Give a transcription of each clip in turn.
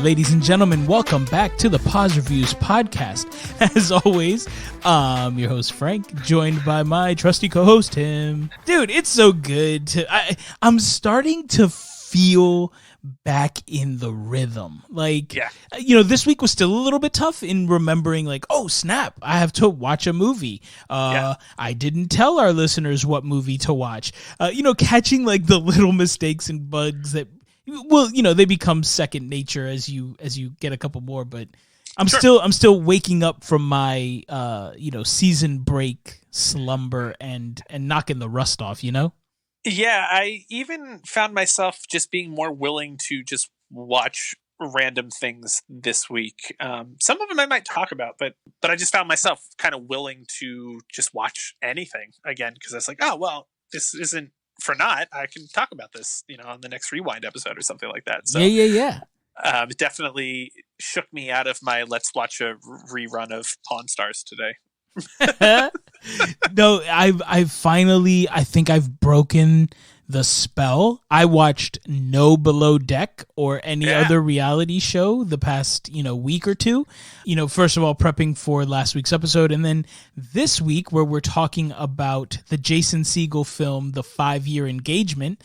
ladies and gentlemen, welcome back to the Pause Reviews podcast. As always, I'm your host, Frank, joined by my trusty co-host, Tim. Dude, it's so good. I'm starting to feel back in the rhythm. This week was still a little bit tough in remembering, oh, snap, I have to watch a movie. I didn't tell our listeners what movie to watch. Catching, the little mistakes and bugs that... Well, they become second nature as you get a couple more, but I'm still waking up from my season break slumber and knocking the rust off, Yeah, I even found myself just being more willing to just watch random things this week. Some of them I might talk about, but I just found myself kind of willing to just watch anything again because I was like, oh well, this isn't for naught. I can talk about this, on the next Rewind episode or something like that. So yeah. It definitely shook me out of my let's watch a rerun of Pawn Stars today. No, I think I've broken the spell. I watched no Below Deck or any other reality show the past, week or two. First of all, prepping for last week's episode, and then this week where we're talking about the Jason Siegel film, The 5-Year Engagement.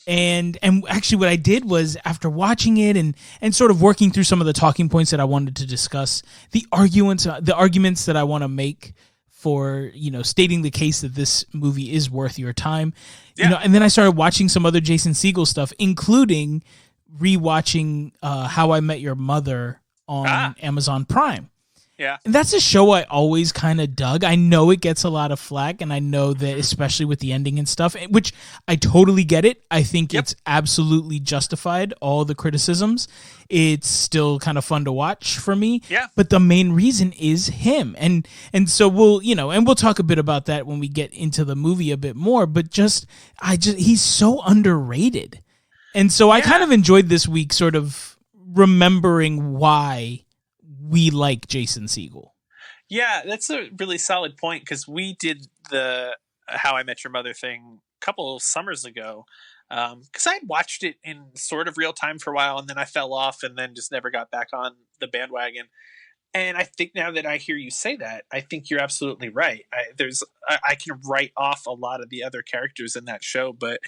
And actually what I did was, after watching it and sort of working through some of the talking points that I wanted to discuss, the arguments that I want to make for, stating the case that this movie is worth your time. And then I started watching some other Jason Siegel stuff, including rewatching How I Met Your Mother on Amazon Prime. Yeah. And that's a show I always kind of dug. I know it gets a lot of flack, and I know that especially with the ending and stuff, which I totally get it. I think it's absolutely justified, all the criticisms. It's still kind of fun to watch for me. Yeah. But the main reason is him. And so we'll talk a bit about that when we get into the movie a bit more, but he's so underrated. And so I kind of enjoyed this week sort of remembering why we like Jason Siegel. Yeah, that's a really solid point because we did the How I Met Your Mother thing a couple of summers ago because I had watched it in sort of real time for a while and then I fell off and then just never got back on the bandwagon. And I think now that I hear you say that, I think you're absolutely right. I can write off a lot of the other characters in that show, but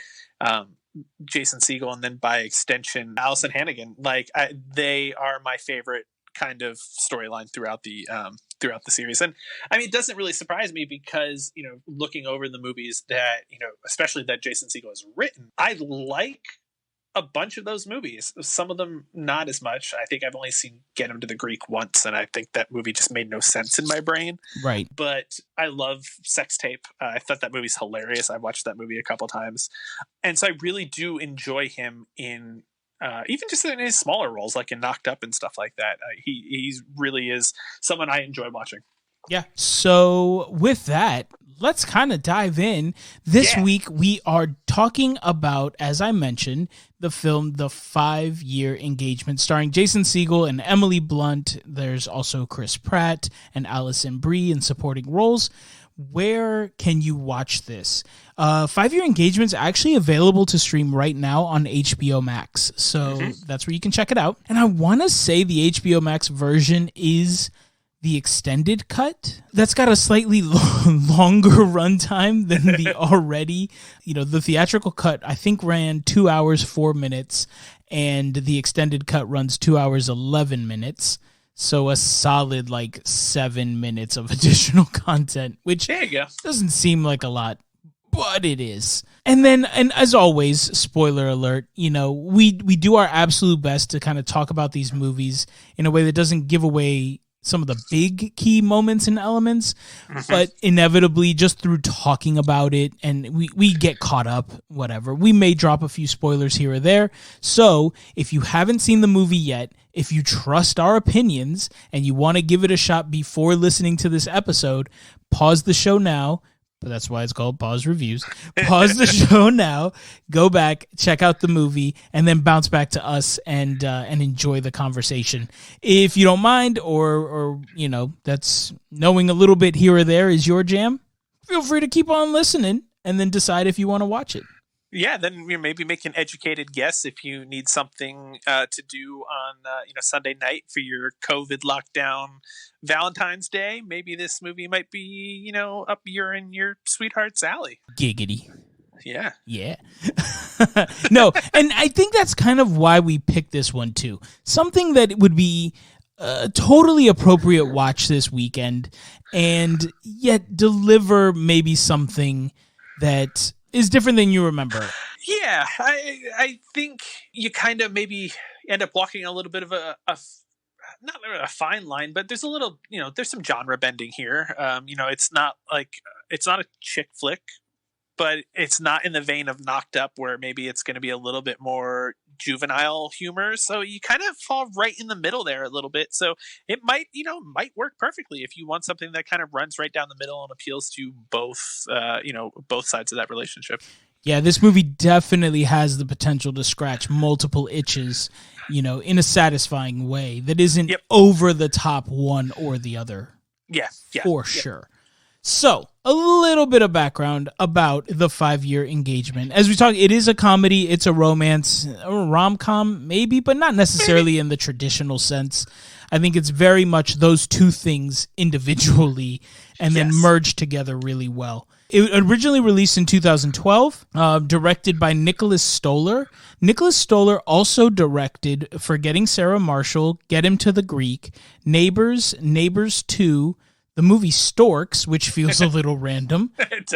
Jason Siegel and then by extension, Allison Hannigan, they are my favorite kind of storyline throughout the series. And I mean, it doesn't really surprise me because, looking over the movies that, especially that Jason Siegel has written, I like a bunch of those movies. Some of them not as much. I think I've only seen Get Him to the Greek once, and I think that movie just made no sense in my brain. Right. But I love Sex Tape. I thought that movie's hilarious. I watched that movie a couple times. And so I really do enjoy him in even just in his smaller roles, like in Knocked Up and stuff like that. He really is someone I enjoy watching. Yeah. So with that, let's kind of dive in. This week, we are talking about, as I mentioned, the film The 5-Year Engagement, starring Jason Siegel and Emily Blunt. There's also Chris Pratt and Alison Brie in supporting roles. Where can you watch this? 5-Year Engagement's actually available to stream right now on HBO Max. So that's where you can check it out. And I want to say the HBO Max version is the extended cut. That's got a slightly longer runtime than the already, the theatrical cut, I think ran 2 hours, 4 minutes, and the extended cut runs 2 hours, 11 minutes. So a solid 7 minutes of additional content, which doesn't seem like a lot, but it is. And as always, spoiler alert, we do our absolute best to kind of talk about these movies in a way that doesn't give away some of the big key moments and elements, but inevitably just through talking about it and we get caught up, whatever. We may drop a few spoilers here or there. So if you haven't seen the movie yet, if you trust our opinions and you want to give it a shot before listening to this episode, pause the show now. But that's why it's called Pause Reviews. Pause the show now, go back, check out the movie, and then bounce back to us and enjoy the conversation. If you don't mind, or that's knowing a little bit here or there is your jam, feel free to keep on listening and then decide if you want to watch it. Yeah, then maybe make an educated guess if you need something to do on Sunday night for your COVID lockdown Valentine's Day. Maybe this movie might be up your sweetheart's alley. Giggity. Yeah. Yeah. No, and I think that's kind of why we picked this one too. Something that would be a totally appropriate watch this weekend, and yet deliver maybe something that is different than you remember. Yeah, I think you kind of maybe end up walking a little bit of a not a fine line, but there's a little, there's some genre bending here. It's not a chick flick, but it's not in the vein of Knocked Up, where maybe it's going to be a little bit more juvenile humor. So you kind of fall right in the middle there a little bit. So it might work perfectly if you want something that kind of runs right down the middle and appeals to both sides of that relationship. Yeah, this movie definitely has the potential to scratch multiple itches, in a satisfying way that isn't over the top one or the other. Yeah. For sure. So, a little bit of background about the 5-year engagement. As we talk, it is a comedy, it's a romance, a rom-com maybe, but not necessarily in the traditional sense. I think it's very much those two things individually and then merged together really well. It originally released in 2012, directed by Nicholas Stoller. Nicholas Stoller also directed Forgetting Sarah Marshall, Get Him to the Greek, Neighbors, Neighbors 2, the movie Storks, which feels a little random,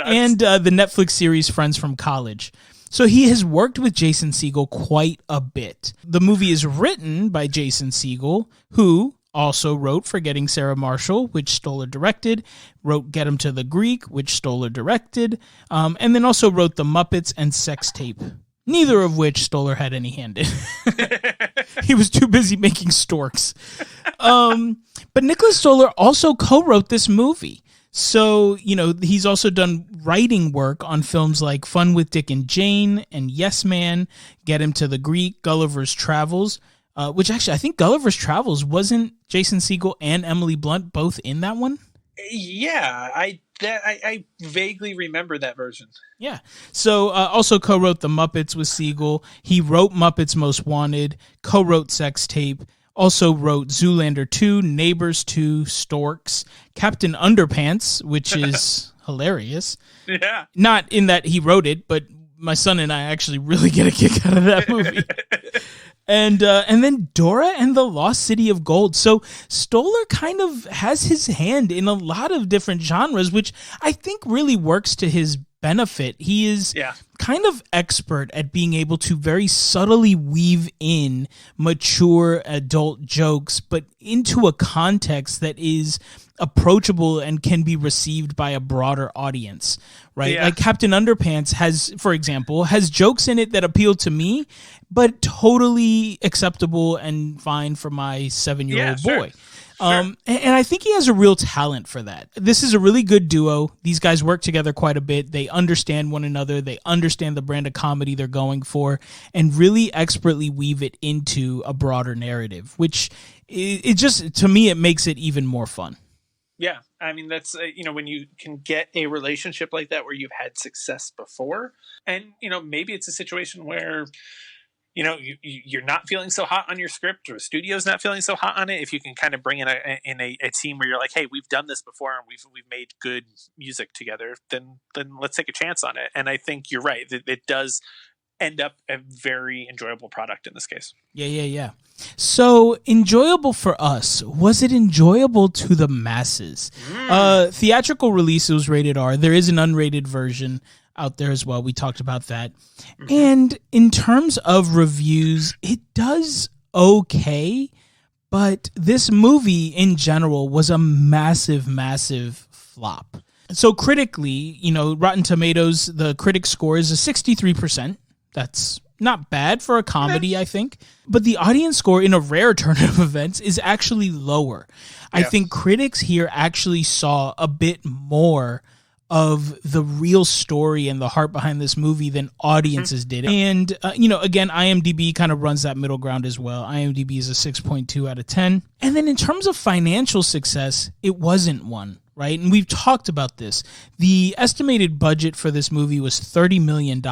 and the Netflix series Friends from College. So he has worked with Jason Siegel quite a bit. The movie is written by Jason Siegel, who also wrote Forgetting Sarah Marshall, which Stoller directed, wrote Get Him to the Greek, which Stoller directed, and then also wrote The Muppets and Sex Tape, neither of which Stoller had any hand in. He was too busy making Storks. But Nicholas Stoller also co-wrote this movie. So, he's also done writing work on films like Fun with Dick and Jane and Yes Man, Get Him to the Greek, Gulliver's Travels, which actually I think Gulliver's Travels, wasn't Jason Siegel and Emily Blunt both in that one? Yeah, I vaguely remember that version. Yeah. So also co-wrote The Muppets with Siegel. He wrote Muppets Most Wanted, co-wrote Sex Tape, also wrote Zoolander 2, Neighbors 2, Storks, Captain Underpants, which is hilarious. Yeah. Not in that he wrote it, but my son and I actually really get a kick out of that movie. And then Dora and the Lost City of Gold. So Stoller kind of has his hand in a lot of different genres, which I think really works to his benefit. He is kind of expert at being able to very subtly weave in mature adult jokes, but into a context that is approachable and can be received by a broader audience, right? Like Captain Underpants has jokes in it that appeal to me, but totally acceptable and fine for my 7-year-old boy. And I think he has a real talent for that. This is a really good duo. These guys work together quite a bit. They understand one another. They understand the brand of comedy they're going for and really expertly weave it into a broader narrative, which it just, to me, it makes it even more fun. Yeah. I mean, that's, when you can get a relationship like that where you've had success before, and, maybe it's a situation where, you're not feeling so hot on your script, or the studio's not feeling so hot on it. If you can kind of bring in a team where you're like, hey, we've done this before and we've made good music together, then let's take a chance on it. And I think you're right. It does end up a very enjoyable product in this case. Yeah. So enjoyable for us. Was it enjoyable to the masses? Theatrical release, it was rated R. There is an unrated version out there as well. We talked about that. And in terms of reviews, it does okay, but this movie in general was a massive, massive flop. So critically, Rotten Tomatoes, the critic score is a 63%. That's not bad for a comedy, I think. But the audience score, in a rare turn of events, is actually lower. I think critics here actually saw a bit more of the real story and the heart behind this movie than audiences did. And, again, IMDb kind of runs that middle ground as well. IMDb is a 6.2 out of 10. And then in terms of financial success, it wasn't one. right? And we've talked about this. The estimated budget for this movie was $30 million,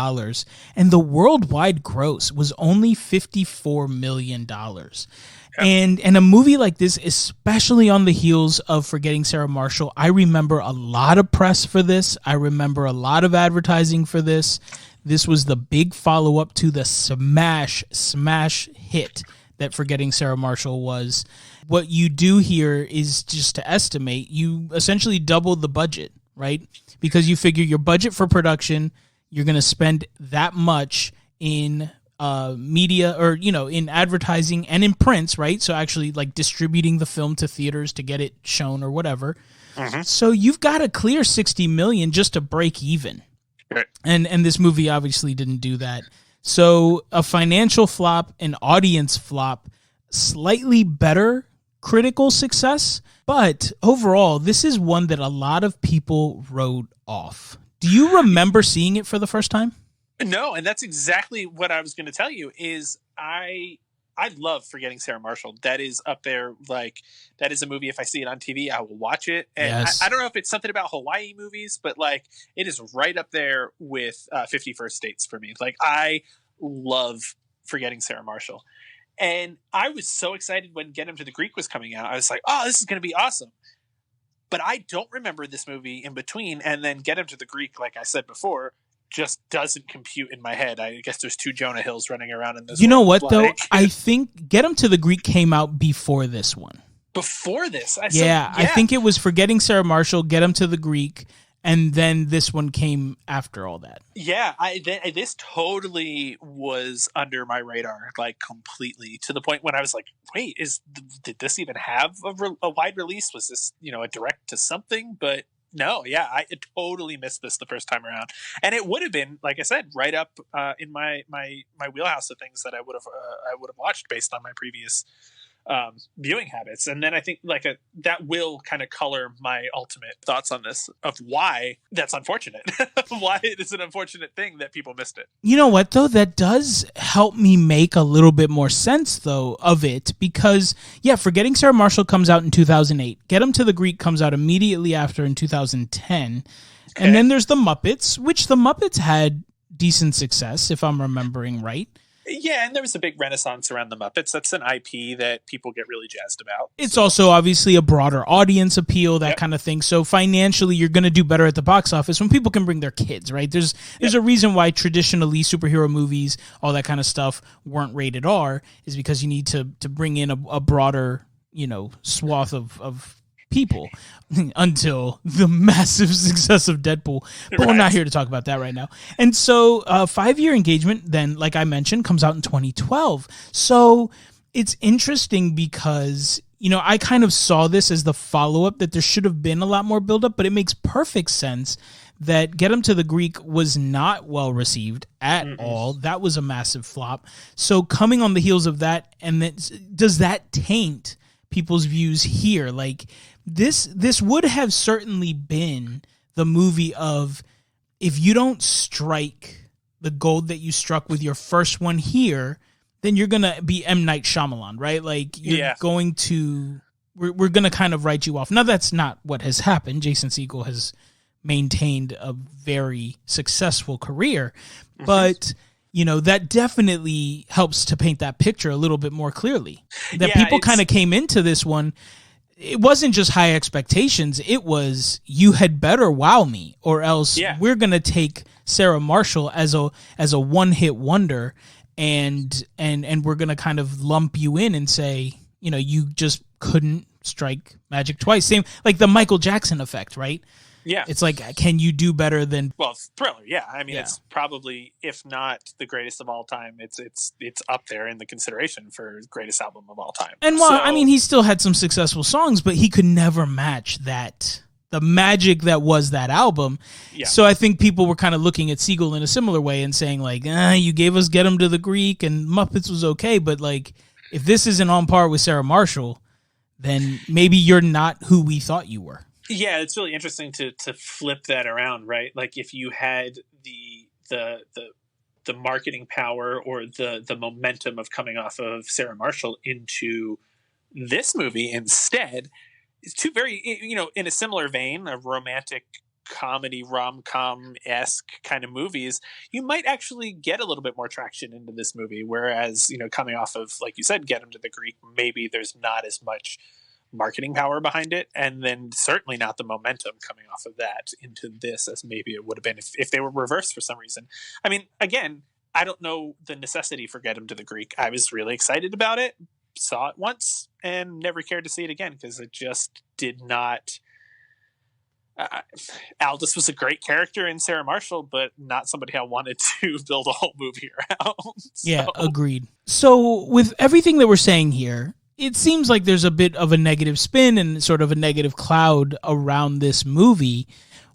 and the worldwide gross was only $54 million. And a movie like this, especially on the heels of Forgetting Sarah Marshall, I remember a lot of press for this. I remember a lot of advertising for this. This was the big follow-up to the smash hit that Forgetting Sarah Marshall was. What you do here is just to estimate, you essentially double the budget, right? Because you figure your budget for production, you're going to spend that much in media, or in advertising and in prints, right? So actually like distributing the film to theaters to get it shown or whatever. So you've got a clear $60 million just to break even. Right. And this movie obviously didn't do that. So a financial flop, an audience flop, slightly better critical success, but overall this is one that a lot of people wrote off. Do you remember seeing it for the first time? No, and that's exactly what I was going to tell you. Is I love Forgetting Sarah Marshall. That is up there. Like, that is a movie. If I see it on TV, I will watch it. And yes. I don't know if it's something about Hawaii movies, but like, it is right up there with 50 First Dates for me. Like, I love Forgetting Sarah Marshall. And I was so excited when Get Him to the Greek was coming out. I was like, oh, this is going to be awesome. But I don't remember this movie in between. And then Get Him to the Greek, like I said before, just doesn't compute in my head. I guess there's two Jonah Hills running around in this. You know what, though? I think Get Him to the Greek came out before this one. Before this? Yeah, I think it was Forgetting Sarah Marshall, Get Him to the Greek, and then this one came after all that. Yeah, this totally was under my radar, like completely, to the point when I was like, wait, did this even have a wide release? Was this, a direct to something? But no, yeah, I totally missed this the first time around, and it would have been, like I said, right up in my wheelhouse of things that I would have watched based on my previous viewing habits. And then I think that will kind of color my ultimate thoughts on this, of why that's unfortunate. Why it is an unfortunate thing that people missed it. You know what, though? That does help me make a little bit more sense, though, of it, because, yeah, Forgetting Sarah Marshall comes out in 2008. Get Him to the Greek comes out immediately after in 2010. Okay. And then there's The Muppets, which The Muppets had decent success, if I'm remembering right. Yeah, and there was a big renaissance around the Muppets. That's an IP that people get really jazzed about. It's also obviously a broader audience appeal, that kind of thing. So financially, you're going to do better at the box office when people can bring their kids, right? There's a reason why traditionally superhero movies, all that kind of stuff, weren't rated R, is because you need to bring in a broader, swath of people until the massive success of Deadpool. But we're not here to talk about that right now. And so 5-year engagement, then, like I mentioned, comes out in 2012. So it's interesting because, I kind of saw this as the follow-up, that there should have been a lot more build-up, but it makes perfect sense that Get Him to the Greek was not well received at all. That was a massive flop. So coming on the heels of that, and then, does that taint people's views here? Like, this would have certainly been the movie of, if you don't strike the gold that you struck with your first one here, then you're going to be M. Night Shyamalan, right? Like, you're going to, we're going to kind of write you off. Now, that's not what has happened. Jason Siegel has maintained a very successful career, but that definitely helps to paint that picture a little bit more clearly. That people kind of came into this one, it wasn't just high expectations. It was, you had better wow me, or else we're going to take Sarah Marshall as a one-hit wonder, and we're going to kind of lump you in and say, you just couldn't strike magic twice. Same like the Michael Jackson effect, right? Yeah. It's like, can you do better than... Well, Thriller, yeah. I mean, it's probably, if not the greatest of all time, it's up there in the consideration for greatest album of all time. And he still had some successful songs, but he could never match the magic that was that album. Yeah. So I think people were kind of looking at Siegel in a similar way and saying, like, you gave us Get Him to the Greek and Muppets was okay, but like, if this isn't on par with Sarah Marshall, then maybe you're not who we thought you were. Yeah, it's really interesting to flip that around, right? Like, if you had the marketing power or the momentum of coming off of Sarah Marshall into this movie instead, two very, in a similar vein of romantic comedy rom-com-esque kind of movies, you might actually get a little bit more traction into this movie, whereas coming off of, like you said, Get Him to the Greek, maybe there's not as much marketing power behind it, and then certainly not the momentum coming off of that into this as maybe it would have been if they were reversed for some reason. I mean, again, I don't know the necessity for Get Him to the Greek. I was really excited about it, saw it once, and never cared to see it again because it just did not. Aldous was a great character in Sarah Marshall, but not somebody I wanted to build a whole movie around. Yeah, agreed. So with everything that we're saying here, it seems like there's a bit of a negative spin and sort of a negative cloud around this movie.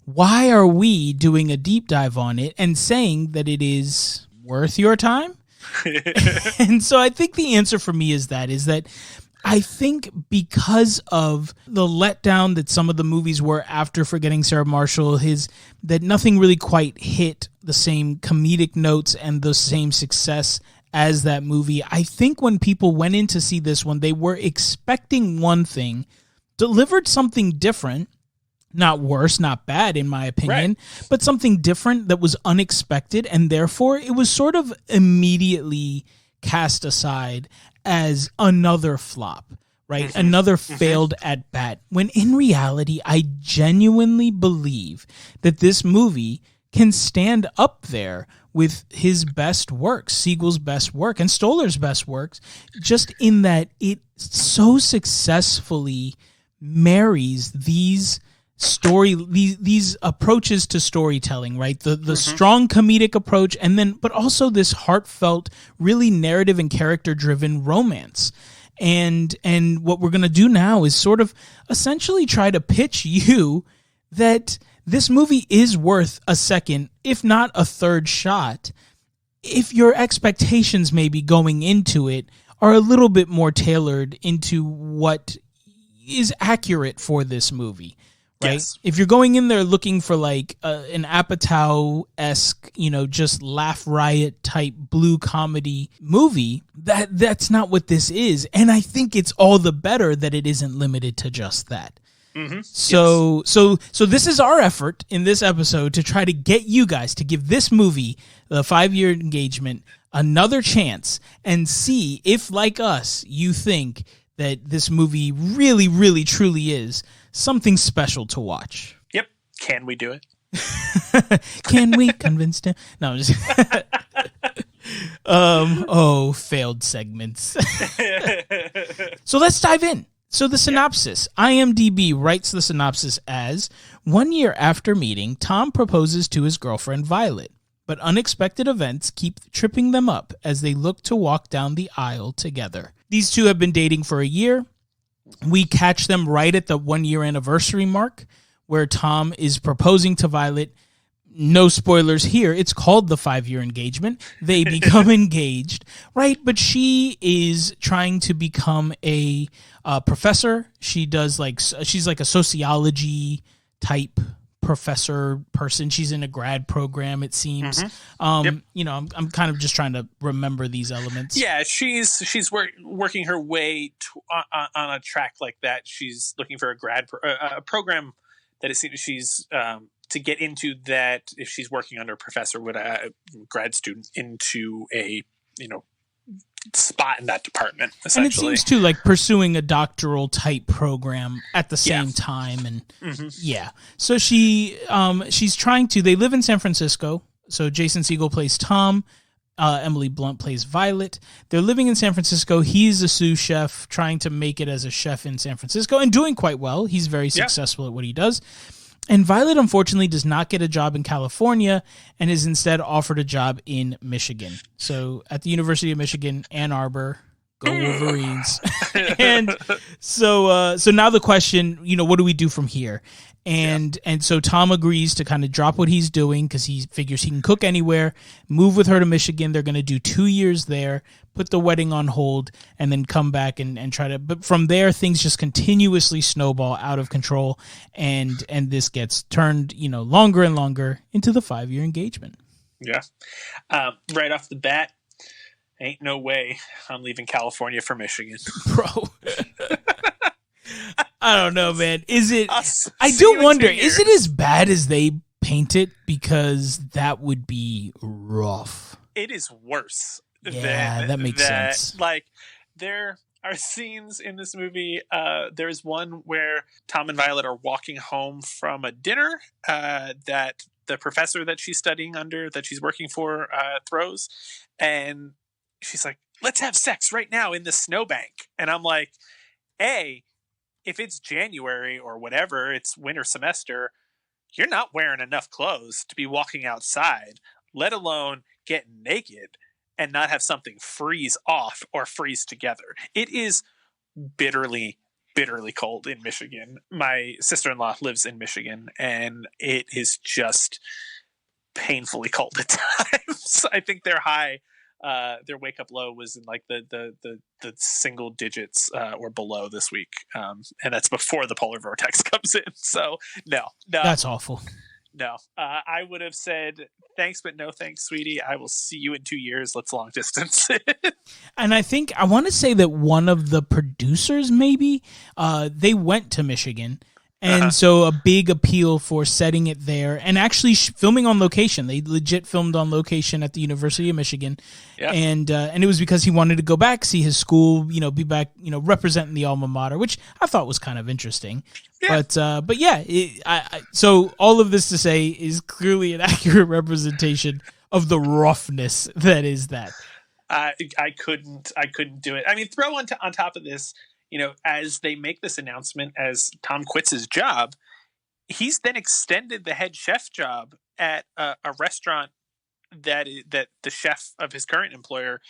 Why are we doing a deep dive on it and saying that it is worth your time? And so I think the answer for me is that I think because of the letdown that some of the movies were after Forgetting Sarah Marshall, that nothing really quite hit the same comedic notes and the same success as that movie. I think when people went in to see this one, they were expecting one thing, delivered something different, not worse, not bad in my opinion, right, but something different that was unexpected, and therefore it was sort of immediately cast aside as another flop, right? Mm-hmm. Another failed at bat. When in reality, I genuinely believe that this movie can stand up there with his best works, Siegel's best work, and Stoller's best works, just in that it so successfully marries these approaches to storytelling, right? The mm-hmm. strong comedic approach, but also this heartfelt, really narrative and character driven romance. And what we're going to do now is sort of essentially try to pitch you that this movie is worth a second, if not a third shot, if your expectations maybe going into it are a little bit more tailored into what is accurate for this movie. Right? Yes. If you're going in there looking for like an Apatow-esque, just laugh riot type blue comedy movie, that's not what this is. And I think it's all the better that it isn't limited to just that. Mm-hmm. So this is our effort in this episode to try to get you guys to give this movie, the 5-year engagement, another chance and see if, like us, you think that this movie really, really, truly is something special to watch. Yep. Can we do it? Can we convince him? No, I'm just failed segments. So let's dive in. So the synopsis. IMDb writes the synopsis as, 1 year after meeting, Tom proposes to his girlfriend Violet, but unexpected events keep tripping them up as they look to walk down the aisle together. These two have been dating for a year. We catch them right at the 1 year anniversary mark where Tom is proposing to Violet. No spoilers here. It's called the 5-year engagement. They become engaged, right? But she is trying to become a professor. She's like a sociology type professor person. She's in a grad program, it seems. Mm-hmm. Yep. I'm kind of just trying to remember these elements. Yeah, she's working her way on a track like that. She's looking for a program that she's to get into, that if she's working under a professor, would a grad student into a spot in that department, essentially. And it seems too like pursuing a doctoral type program at the same time. And mm-hmm. yeah, so she's trying to, they live in San Francisco. So Jason Siegel plays Tom. Emily Blunt plays Violet. They're living in San Francisco. He's a sous chef trying to make it as a chef in San Francisco and doing quite well. He's very successful at what he does. And Violet, unfortunately, does not get a job in California and is instead offered a job in Michigan. So at the University of Michigan, Ann Arbor, go Wolverines. And so now the question, what do we do from here? And so Tom agrees to kind of drop what he's doing because he figures he can cook anywhere, move with her to Michigan. They're going to do 2 years there, put the wedding on hold, and then come back and try to. But from there, things just continuously snowball out of control, and this gets turned, longer and longer into the 5-year engagement. Yeah. Right off the bat, ain't no way I'm leaving California for Michigan. Bro. I don't know, man. Is it? I see do you in wonder. 2 years. Is it as bad as they paint it? Because that would be rough. It is worse. Yeah, that makes sense. Like, there are scenes in this movie. There's one where Tom and Violet are walking home from a dinner that the professor that she's studying under, that she's working for, throws, and she's like, "Let's have sex right now in the snowbank." And I'm like, if it's January or whatever, it's winter semester, you're not wearing enough clothes to be walking outside, let alone get naked and not have something freeze off or freeze together. It is bitterly, bitterly cold in Michigan. My sister-in-law lives in Michigan, and it is just painfully cold at times. I think their high, their wake up low was in like the single digits or below this week, and that's before the polar vortex comes in. So no, that's awful. No, I would have said thanks, but no thanks, sweetie. I will see you in 2 years. Let's long distance. And I want to say that one of the producers, maybe, they went to Michigan. And so a big appeal for setting it there and actually filming on location. They legit filmed on location at the University of Michigan. Yeah. And it was because he wanted to go back, see his school, be back, representing the alma mater, which I thought was kind of interesting. Yeah. But yeah, so all of this to say is clearly an accurate representation of the roughness that is that. I couldn't do it. I mean, throw on top of this, as they make this announcement, as Tom quits his job, he's then extended the head chef job at a restaurant that the chef of his current employer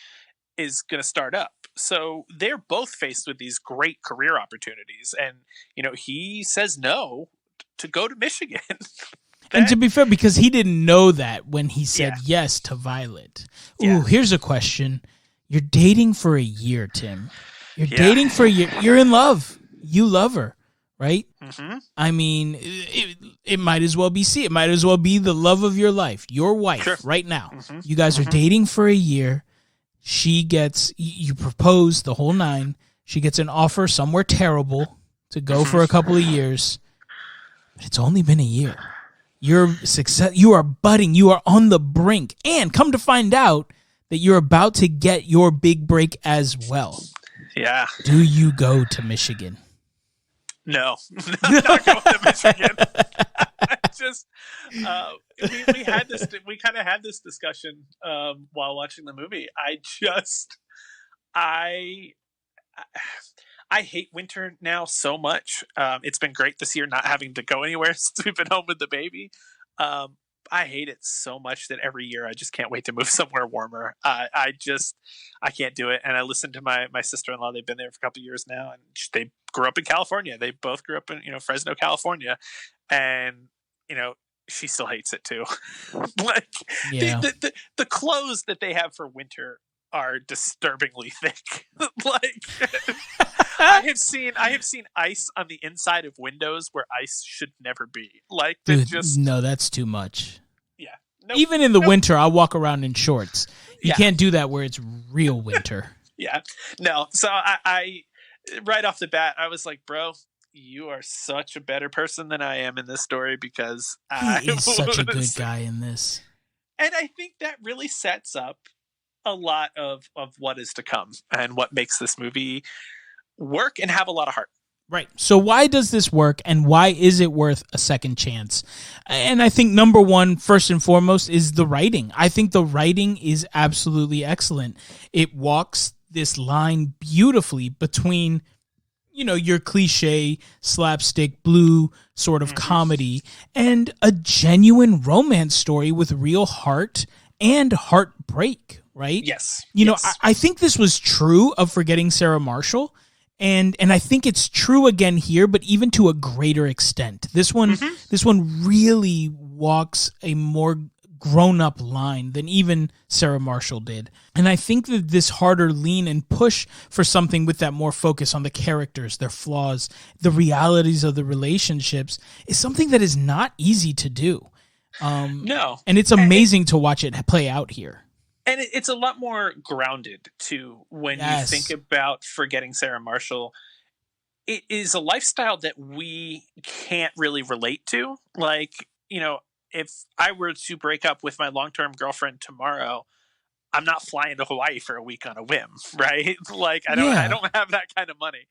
is going to start up. So they're both faced with these great career opportunities. And, he says no to go to Michigan. And to be fair, because he didn't know that when he said yes to Violet. Ooh, here's a question. You're dating for a year, Tim. You're dating for a year. You're in love. You love her, right? Mm-hmm. I mean, it might as well be it might as well be the love of your life, your wife, right now. Mm-hmm. You guys are dating for a year. She gets, you propose the whole nine. She gets an offer somewhere terrible to go for a couple of years. But it's only been a year. You're success. You are budding. You are on the brink. And come to find out that you're about to get your big break as well. Yeah. Do you go to Michigan? No, I'm not going to Michigan. We had this. We kind of had this discussion while watching the movie. I hate winter now so much. It's been great this year not having to go anywhere since we've been home with the baby. I hate it so much that every year I just can't wait to move somewhere warmer. I can't do it. And I listened to my sister-in-law. They've been there for a couple of years now, and they grew up in California. They both grew up in Fresno, California, and she still hates it too. The clothes that they have for winter are disturbingly thick. I have seen ice on the inside of windows where ice should never be. Dude, no, that's too much. Yeah. Even in the winter, I walk around in shorts. You can't do that where it's real winter. Yeah. No. So I right off the bat, I was like, bro, you are such a better person than I am in this story, because he is such a good guy in this. And I think that really sets up a lot of what is to come and what makes this movie work and have a lot of heart. Right. So why does this work, and why is it worth a second chance? And I think number one, first and foremost, is the writing. I think the writing is absolutely excellent. It walks this line beautifully between, your cliche slapstick blue sort of comedy and a genuine romance story with real heart and heartbreak, right? Yes. I think this was true of Forgetting Sarah Marshall. And I think it's true again here, but even to a greater extent. This one really walks a more grown-up line than even Sarah Marshall did. And I think that this harder lean and push for something with that more focus on the characters, their flaws, the realities of the relationships is something that is not easy to do. No. And it's amazing to watch it play out here. And it's a lot more grounded, too, when you think about Forgetting Sarah Marshall. it is a lifestyle that we can't really relate to. Like, if I were to break up with my long-term girlfriend tomorrow, I'm not flying to Hawaii for a week on a whim, right? Like, I don't have that kind of money.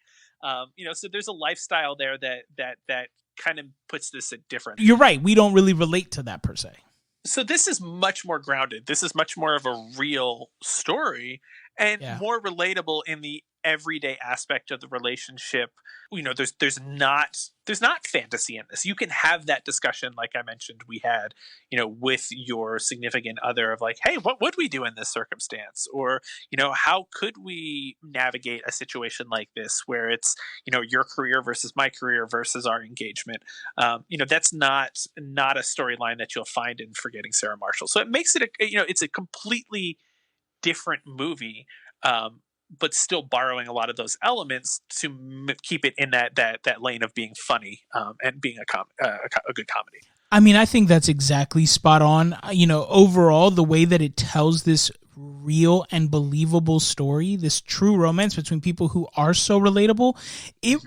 So there's a lifestyle there that kind of puts this at different. You're right. We don't really relate to that per se. So this is much more grounded. This is much more of a real story and more relatable in the everyday aspect of the relationship. There's not fantasy in this. You can have that discussion, like I mentioned, we had, with your significant other of like, hey, what would we do in this circumstance? Or, how could we navigate a situation like this where it's, your career versus my career versus our engagement. That's not a storyline that you'll find in Forgetting Sarah Marshall. So it makes it, it's a completely different movie. But still borrowing a lot of those elements to keep it in that lane of being funny and being a good comedy. I mean, I think that's exactly spot on. Overall, the way that it tells this real and believable story, this true romance between people who are so relatable, it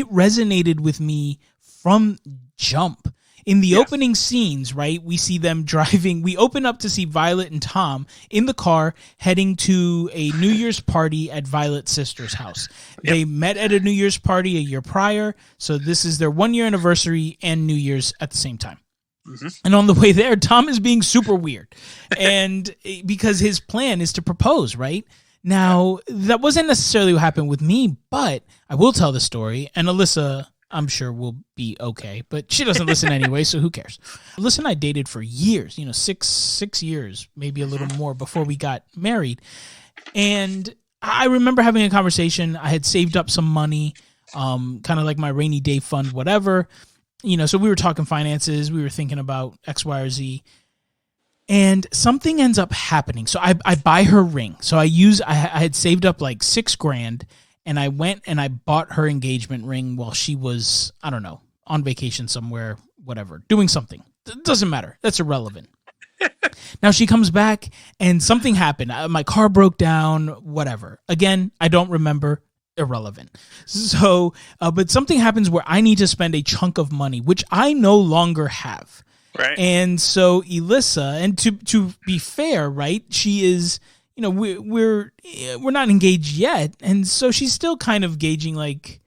resonated with me from jump. In the opening scenes, right, we see them driving. We open up to see Violet and Tom in the car heading to a New Year's party at Violet's sister's house. Yep. They met at a New Year's party a year prior, so this is their 1-year anniversary and New Year's at the same time. Mm-hmm. And on the way there, Tom is being super weird, and because his plan is to propose, right? Now, that wasn't necessarily what happened with me, but I will tell the story, and Alyssa, I'm sure will be okay, but she doesn't listen anyway, so who cares? Alyssa and I dated for years, 6 years, maybe a little more before we got married. And I remember having a conversation. I had saved up some money, kind of like my rainy day fund, whatever. So we were talking finances. We were thinking about X, Y, or Z. And something ends up happening. So I buy her ring. So I had saved up like $6,000. And I went and I bought her engagement ring while she was, I don't know, on vacation somewhere, whatever, doing something. It doesn't matter. That's irrelevant. Now she comes back and something happened. My car broke down, whatever. Again, I don't remember. Irrelevant. So, but something happens where I need to spend a chunk of money, which I no longer have. Right. And so Alyssa, and to be fair, right, she is... we're not engaged yet, and so she's still kind of gauging like,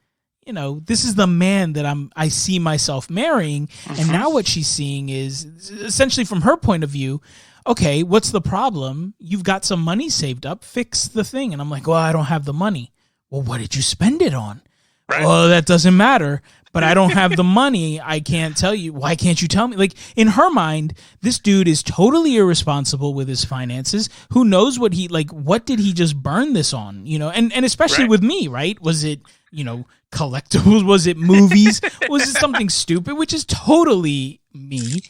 this is the man that I see myself marrying, and now what she's seeing is essentially from her point of view, okay, what's the problem? You've got some money saved up, fix the thing. And I'm like, well, I don't have the money. Well, what did you spend it on? Right. Well, that doesn't matter, but I don't have the money. I can't tell you. Why can't you tell me? Like, in her mind, this dude is totally irresponsible with his finances. Who knows what did he just burn this on? And especially with me, right? Was it, collectibles? Was it movies? Was it something stupid? Which is totally me.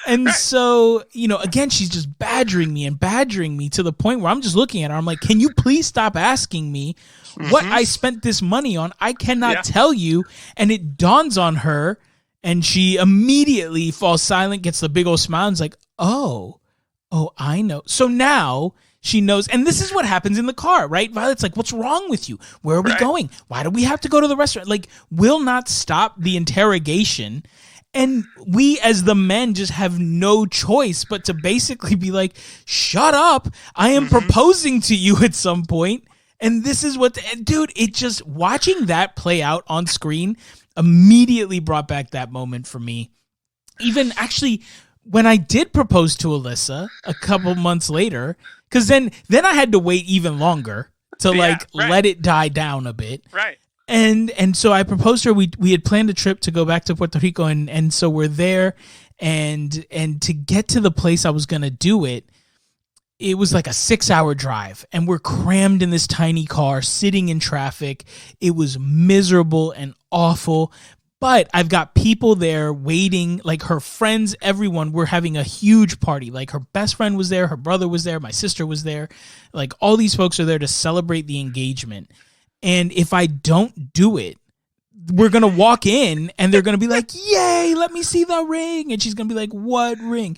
And so, again, she's just badgering me to the point where I'm just looking at her. I'm like, can you please stop asking me what I spent this money on? I cannot tell you. And it dawns on her, and she immediately falls silent, gets the big old smile, and is like, oh, I know. So now she knows. And this is what happens in the car, right? Violet's like, what's wrong with you? Where are we going? Why do we have to go to the restaurant? Like, will not stop the interrogation. And we, as the men, just have no choice but to basically be like, shut up. I am proposing to you at some point. And this is dude, it just, watching that play out on screen immediately brought back that moment for me. Even actually, when I did propose to Alyssa a couple months later, because then I had to wait even longer to let it die down a bit. Right. And so I proposed to her. We had planned a trip to go back to Puerto Rico, and so we're there, and to get to the place I was gonna do it, it was like a 6-hour drive, and we're crammed in this tiny car, sitting in traffic. It was miserable and awful. But I've got people there waiting, like her friends, everyone. We're having a huge party. Like her best friend was there, her brother was there, my sister was there. Like all these folks are there to celebrate the engagement. And if I don't do it, we're going to walk in and they're going to be like, yay, let me see the ring. And she's going to be like, what ring?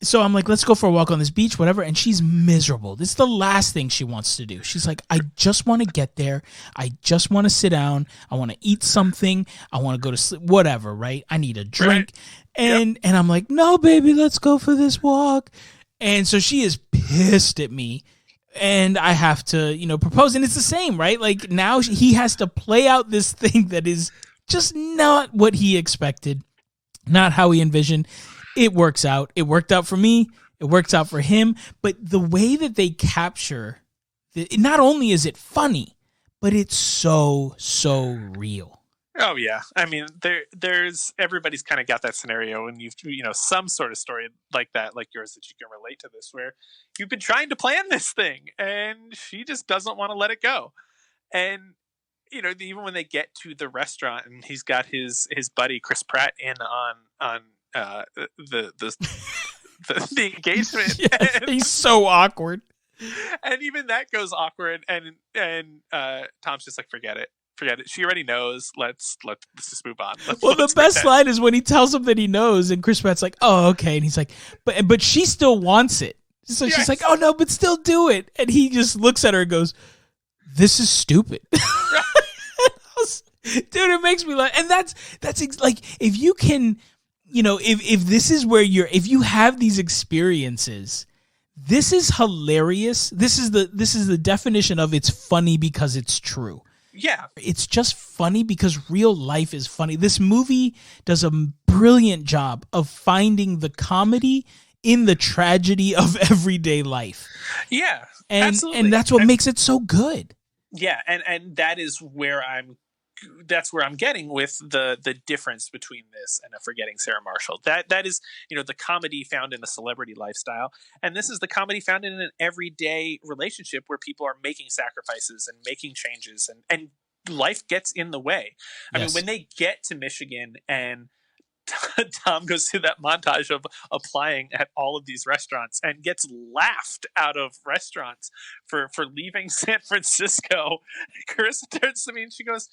So I'm like, let's go for a walk on this beach, whatever. And she's miserable. This is the last thing she wants to do. She's like, I just want to get there. I just want to sit down. I want to eat something. I want to go to sleep, whatever, right? I need a drink. Right. And I'm like, no, baby, let's go for this walk. And so she is pissed at me. And I have to, propose. And it's the same, right? Like now he has to play out this thing that is just not what he expected, not how he envisioned. It works out. It worked out for me. It works out for him. But the way that they capture, not only is it funny, but it's so real. Oh yeah, I mean, there's everybody's kind of got that scenario, and you've some sort of story like that, like yours, that you can relate to this, where you've been trying to plan this thing, and she just doesn't want to let it go, and even when they get to the restaurant, and he's got his buddy Chris Pratt in on the engagement. Yes, he's so awkward, and even that goes awkward, and Tom's just like, forget it. She already knows. Let's just move on. The best line is when he tells him that he knows, and Chris Pratt's like, "Oh, okay," and he's like, "But she still wants it." So she's like, "Oh no, but still do it." And he just looks at her and goes, "This is stupid." Dude, it makes me laugh. And that's like, if you can, if this is where if you have these experiences, this is hilarious. This is the definition of it's funny because it's true. Yeah. It's just funny because real life is funny. This movie does a brilliant job of finding the comedy in the tragedy of everyday life. Yeah, absolutely. And that's what makes it so good. Yeah, and that's where I'm getting with the difference between this and a Forgetting Sarah Marshall. That is, the comedy found in the celebrity lifestyle, and this is the comedy found in an everyday relationship where people are making sacrifices and making changes, and life gets in the way. I mean, when they get to Michigan and Tom goes through that montage of applying at all of these restaurants and gets laughed out of restaurants for leaving San Francisco, Carissa turns to me and she goes,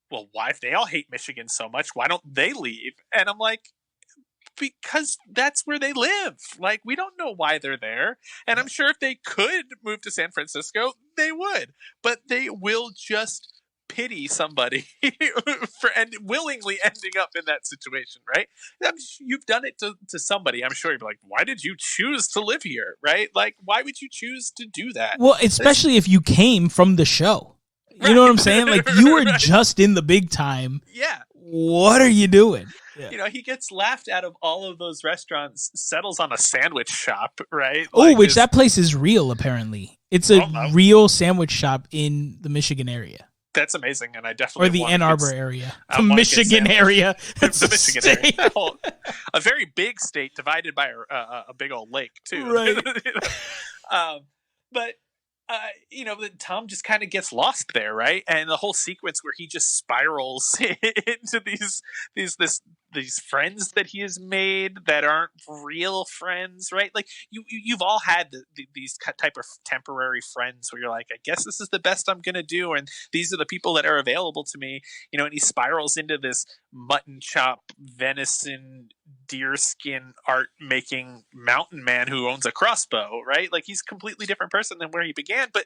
well, why, if they all hate Michigan so much, why don't they leave? And I'm like, because that's where they live. Like, we don't know why they're there. And I'm sure if they could move to San Francisco, they would. But they will just pity somebody and willingly ending up in that situation, right? You've done it to somebody. I'm sure you'd be like, why did you choose to live here, right? Like, why would you choose to do that? Well, especially if you came from the show. You know what I'm saying? Like, you were just in the big time. Yeah. What are you doing? Yeah. He gets laughed out of all of those restaurants, settles on a sandwich shop, right? Oh, like that place is real, apparently. It's a real sandwich shop in the Michigan area. That's amazing, and I definitely or the Ann Arbor area, the Michigan area, the Michigan area, a very big state divided by a big old lake too. Right. But Tom just kind of gets lost there, right? And the whole sequence where he just spirals into these friends that he has made that aren't real friends, right? Like you've all had these type of temporary friends where you're like, I guess this is the best I'm gonna do, and these are the people that are available to me, and he spirals into this mutton chop, venison, deerskin art making mountain man who owns a crossbow, right? Like, he's a completely different person than where he began, but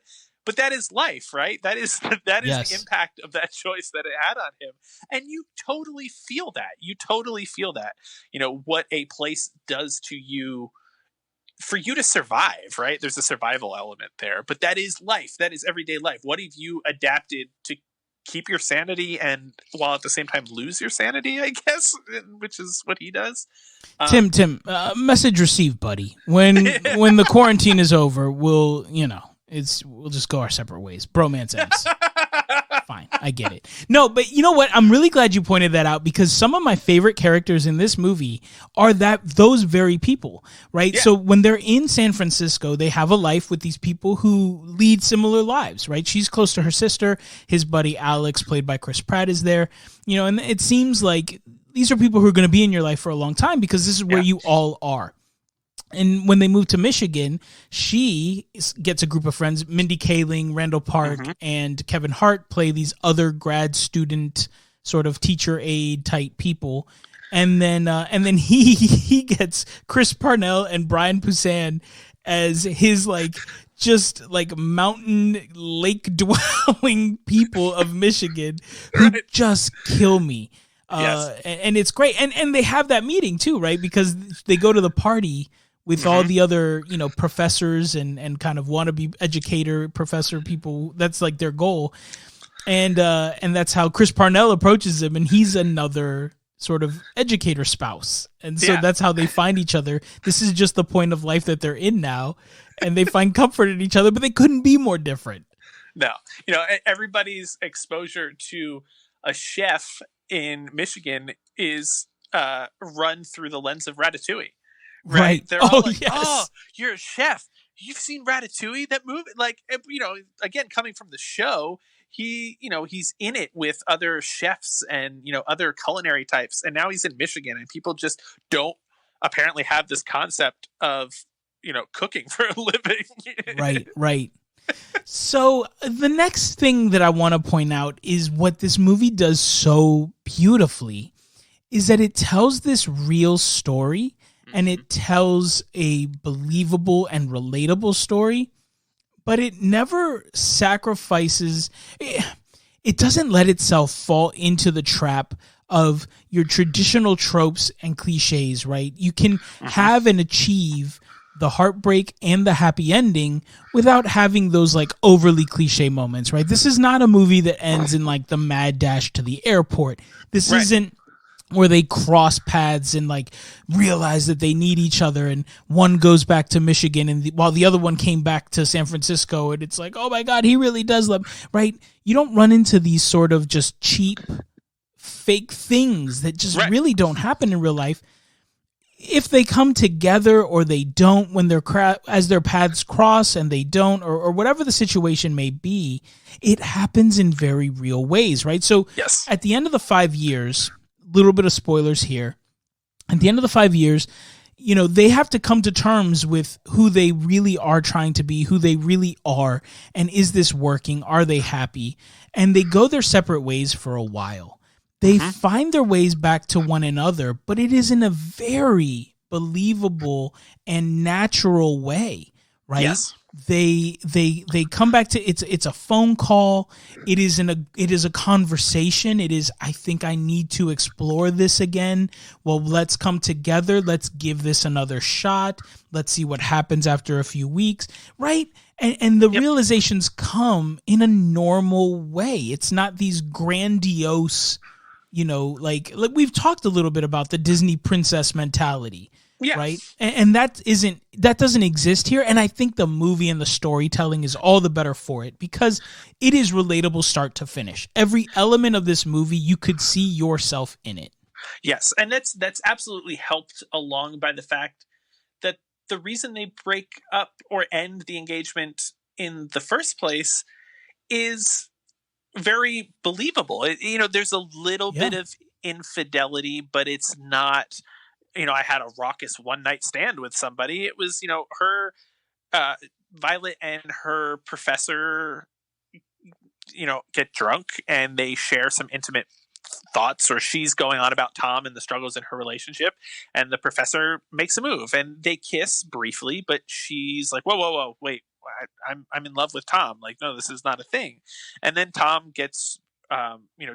that is life, right? That is yes. The impact of that choice that it had on him. And you totally feel that. What a place does to you for you to survive, right? There's a survival element there, but that is life. That is everyday life. What have you adapted to keep your sanity and while at the same time lose your sanity, I guess, which is what he does. Tim, message received, buddy. When the quarantine is over, we'll just go our separate ways. Bromance ends. Fine, I get it. No, but you know what? I'm really glad you pointed that out, because some of my favorite characters in this movie are those very people, right? Yeah. So when they're in San Francisco, they have a life with these people who lead similar lives, right? She's close to her sister. His buddy Alex, played by Chris Pratt, is there. And it seems like these are people who are going to be in your life for a long time, because this is where you all are. And when they move to Michigan, she gets a group of friends. Mindy Kaling, Randall Park, and Kevin Hart play these other grad student sort of teacher aide type people. And then he gets Chris Parnell and Brian Poussin as his like just like mountain lake dwelling people of Michigan who just kill me. And it's great. And they have that meeting too, right? Because they go to the party with all the other, professors and kind of wannabe educator professor people. That's like their goal. And that's how Chris Parnell approaches him. And he's another sort of educator spouse. And so that's how they find each other. This is just the point of life that they're in now. And they find comfort in each other, but they couldn't be more different. No, everybody's exposure to a chef in Michigan is run through the lens of Ratatouille. Right. They're all like, yes. Oh, you're a chef. You've seen Ratatouille, that movie? Like, again, coming from the show, he's in it with other chefs and, other culinary types. And now he's in Michigan and people just don't apparently have this concept of, cooking for a living. Right. So the next thing that I want to point out is what this movie does so beautifully is that it tells this real story and it tells a believable and relatable story, but it never sacrifices. It doesn't let itself fall into the trap of your traditional tropes and cliches, right? You can have and achieve the heartbreak and the happy ending without having those like overly cliche moments, right? This is not a movie that ends in like the mad dash to the airport. This isn't where they cross paths and like realize that they need each other and one goes back to Michigan and while the other one came back to San Francisco and it's like, oh my God, he really does love, right? You don't run into these sort of just cheap, fake things that just really don't happen in real life. If they come together or they don't when they're as their paths cross and they don't or whatever the situation may be, it happens in very real ways, right? So at the end of the 5 years, little bit of spoilers here. At the end of the 5 years, they have to come to terms with who they really are trying to be, who they really are, and is this working? Are they happy? And they go their separate ways for a while. They find their ways back to one another, but it is in a very believable and natural way, right? Yes. They come back to it's a phone call. It is a conversation. It is, I think I need to explore this again. Well, let's come together. Let's give this another shot. Let's see what happens after a few weeks, right? And the realizations come in a normal way. It's not these grandiose, like we've talked a little bit about the Disney princess mentality. Yes. Right. And that doesn't exist here. And I think the movie and the storytelling is all the better for it because it is relatable start to finish. Every element of this movie, you could see yourself in it. Yes. And that's absolutely helped along by the fact that the reason they break up or end the engagement in the first place is very believable. There's a little bit of infidelity, but it's not, I had a raucous one night stand with somebody. It was, her, Violet and her professor, get drunk and they share some intimate thoughts, or she's going on about Tom and the struggles in her relationship. And the professor makes a move and they kiss briefly, but she's like, whoa, wait, I'm in love with Tom. Like, no, this is not a thing. And then Tom gets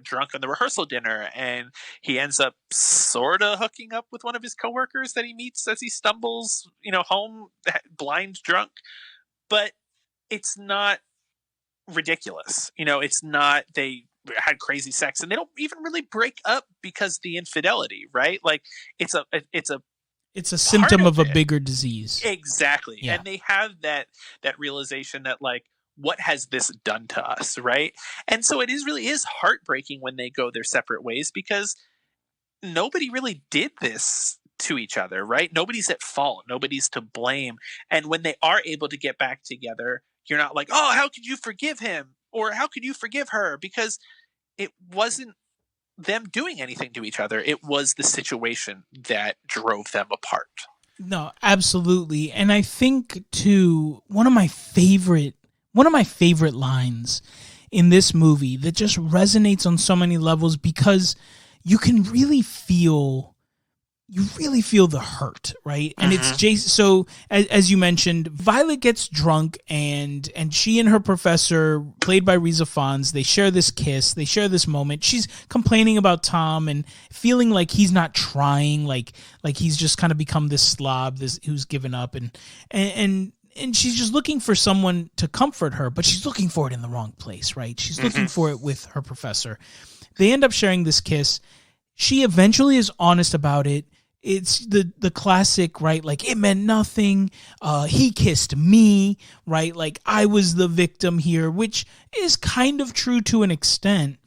drunk on the rehearsal dinner and he ends up sort of hooking up with one of his coworkers that he meets as he stumbles, home blind drunk. But it's not ridiculous. It's not they had crazy sex and they don't even really break up because the infidelity, right? Like it's a symptom of a bigger disease. Exactly. Yeah. And they have that realization that like, what has this done to us, right? And so it really is heartbreaking when they go their separate ways because nobody really did this to each other, right? Nobody's at fault. Nobody's to blame. And when they are able to get back together, you're not like, oh, how could you forgive him? Or how could you forgive her? Because it wasn't them doing anything to each other. It was the situation that drove them apart. No, absolutely. And I think too, one of my favorite lines in this movie that just resonates on so many levels because you can really feel the hurt, right? And it's Jason. So as you mentioned, Violet gets drunk and she and her professor, played by Reza Fons, they share this kiss, they share this moment. She's complaining about Tom and feeling like he's not trying, like he's just kind of become this slob, who's given up, and she's just looking for someone to comfort her, but she's looking for it in the wrong place, right? She's looking for it with her professor. They end up sharing this kiss. She eventually is honest about it. It's the classic, right? Like, it meant nothing. He kissed me, right? Like, I was the victim here, which is kind of true to an extent.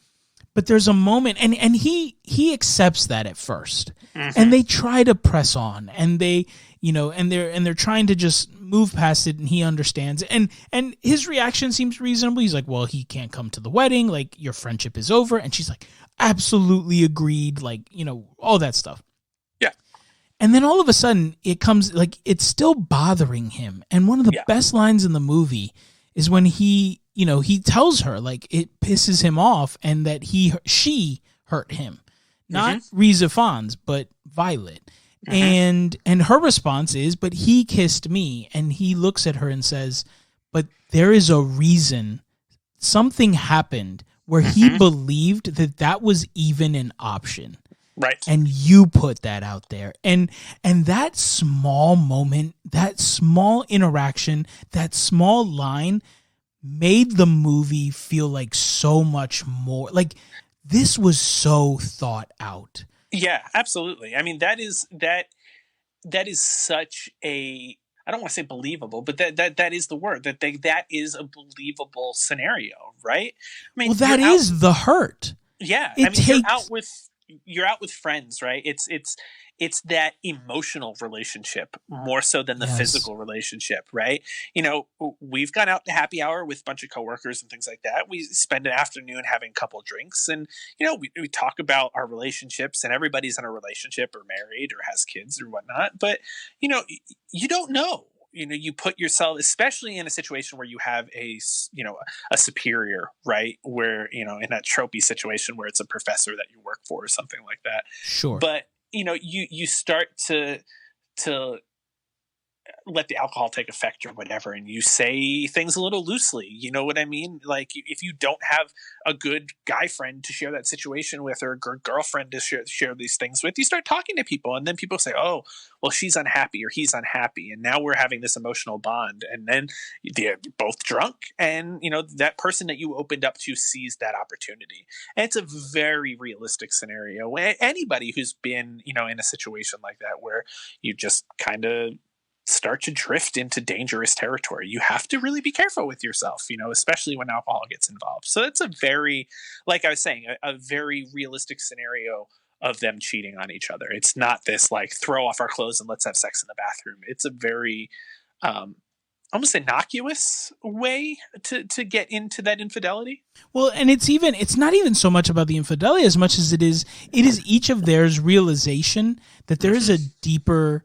But there's a moment, and he accepts that at first, and they try to press on, and they, and they're trying to just move past it, and he understands, and his reaction seems reasonable. He's like, well, he can't come to the wedding, like, your friendship is over, and she's like, absolutely agreed, like, all that stuff. Yeah. And then all of a sudden, it comes, like, it's still bothering him, and one of the best lines in the movie is when he tells her, like, it pisses him off and that she hurt him. Not Reza Fons, but Violet. And her response is, but he kissed me. And he looks at her and says, but there is a reason. Something happened where he believed that was even an option. Right. And you put that out there. And that small moment, that small interaction, that small line made the movie feel like so much more. Like, this was so thought out. Yeah, absolutely. I mean, that is such a, I don't want to say believable, but that is the word, that is a believable scenario, right? I mean, well, that is the hurt. Yeah. You're out with friends, right? It's that emotional relationship more so than the physical relationship, right? We've gone out to happy hour with a bunch of coworkers and things like that. We spend an afternoon having a couple drinks, and we talk about our relationships, and everybody's in a relationship or married or has kids or whatnot. But you don't know. You put yourself, especially in a situation where you have a superior, right? Where, in that tropey situation where it's a professor that you work for or something like that. Sure. But, you start to let the alcohol take effect or whatever, and you say things a little loosely. You know what I mean? Like, if you don't have a good guy friend to share that situation with, or a girlfriend to share these things with, you start talking to people, and then people say, oh, well, she's unhappy or he's unhappy, and now we're having this emotional bond, and then they're both drunk, and that person that you opened up to sees that opportunity. And it's a very realistic scenario. Anybody who's been in a situation like that where you just kind of start to drift into dangerous territory, you have to really be careful with yourself, especially when alcohol gets involved. So it's a very, like I was saying, a very realistic scenario of them cheating on each other. It's not this like throw off our clothes and let's have sex in the bathroom. It's a very almost innocuous way to get into that infidelity. Well, and it's not even so much about the infidelity as much as it is each of theirs realization that there is a deeper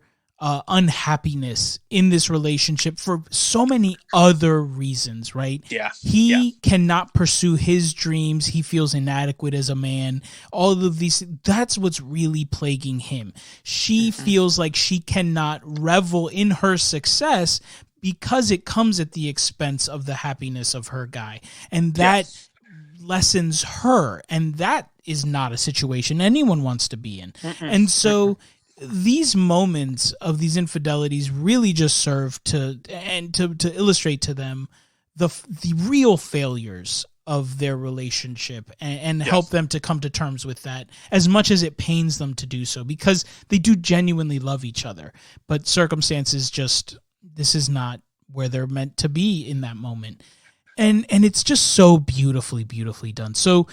unhappiness in this relationship for so many other reasons, right? Yeah. He cannot pursue his dreams. He feels inadequate as a man. All of these, that's what's really plaguing him. She feels like she cannot revel in her success because it comes at the expense of the happiness of her guy. And that lessens her. And that is not a situation anyone wants to be in. And so these moments of these infidelities really just serve to illustrate to them the real failures of their relationship and help them to come to terms with that, as much as it pains them to do so, because they do genuinely love each other, but circumstances this is not where they're meant to be in that moment. And it's just so beautifully done. So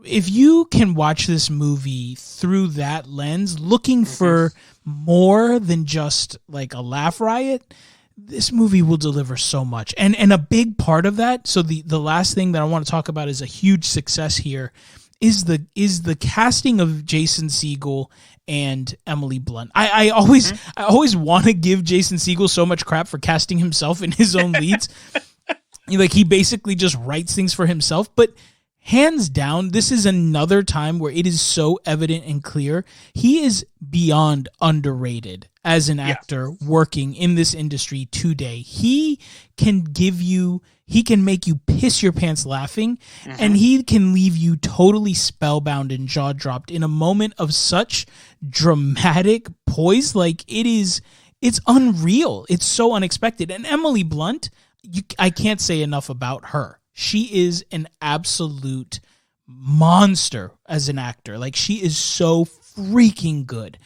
if you can watch this movie through that lens, looking for more than just like a laugh riot, this movie will deliver so much. And a big part of that, so the last thing that I want to talk about is a huge success here, is the casting of Jason Siegel and Emily Blunt. I always want to give Jason Siegel so much crap for casting himself in his own leads. Like, he basically just writes things for himself. But hands down, this is another time where it is so evident and clear he is beyond underrated as an actor working in this industry today. He can make you piss your pants laughing, and he can leave you totally spellbound and jaw-dropped in a moment of such dramatic poise. Like, it's unreal. It's so unexpected. And Emily Blunt, I can't say enough about her. She is an absolute monster as an actor. Like, she is so freaking good.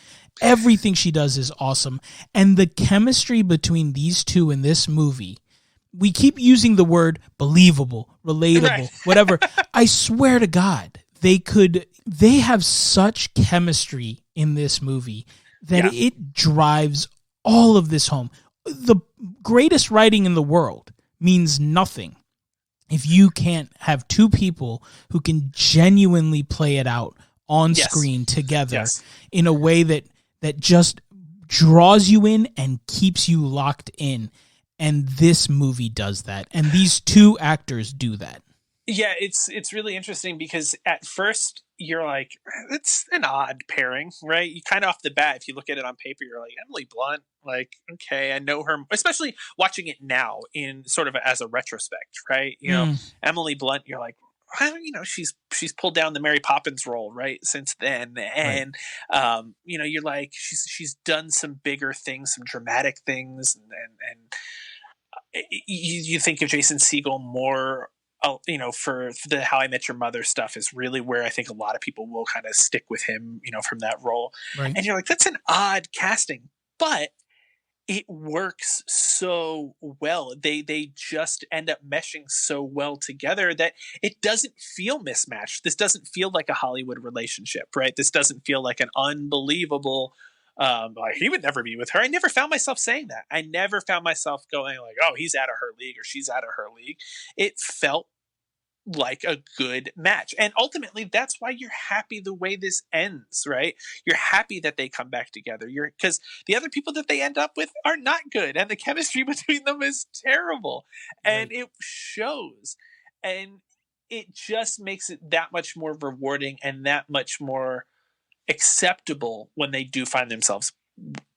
Everything she does is awesome. And the chemistry between these two in this movie, we keep using the word believable, relatable, whatever. I swear to God, they have such chemistry in this movie that it drives all of this home. The greatest writing in the world means nothing if you can't have two people who can genuinely play it out on screen together in a way that just draws you in and keeps you locked in. And this movie does that. And these two actors do that. Yeah, it's really interesting because at first you're like, it's an odd pairing, right? You kind of off the bat, if you look at it on paper, you're like, Emily Blunt, like, okay, I know her, especially watching it now in sort of as a retrospect, right? You know, Emily Blunt, you're like, well, you know, she's pulled down the Mary Poppins role, right, since then, and you know, you're like, she's done some bigger things, some dramatic things, and you think of Jason Siegel more. You know, for the How I Met Your Mother stuff is really where I think a lot of people will kind of stick with him, you know, from that role. Right. And you're like, that's an odd casting, but it works so well. They just end up meshing so well together that it doesn't feel mismatched. This doesn't feel like a Hollywood relationship, right? This doesn't feel like an unbelievable like, he would never be with her. I never found myself saying that. I never found myself going like, oh, he's out of her league or she's out of her league. It felt like a good match. And ultimately, that's why you're happy the way this ends, right? You're happy that they come back together. Because the other people that they end up with are not good. And the chemistry between them is terrible. And it shows. And it just makes it that much more rewarding and that much more acceptable when they do find themselves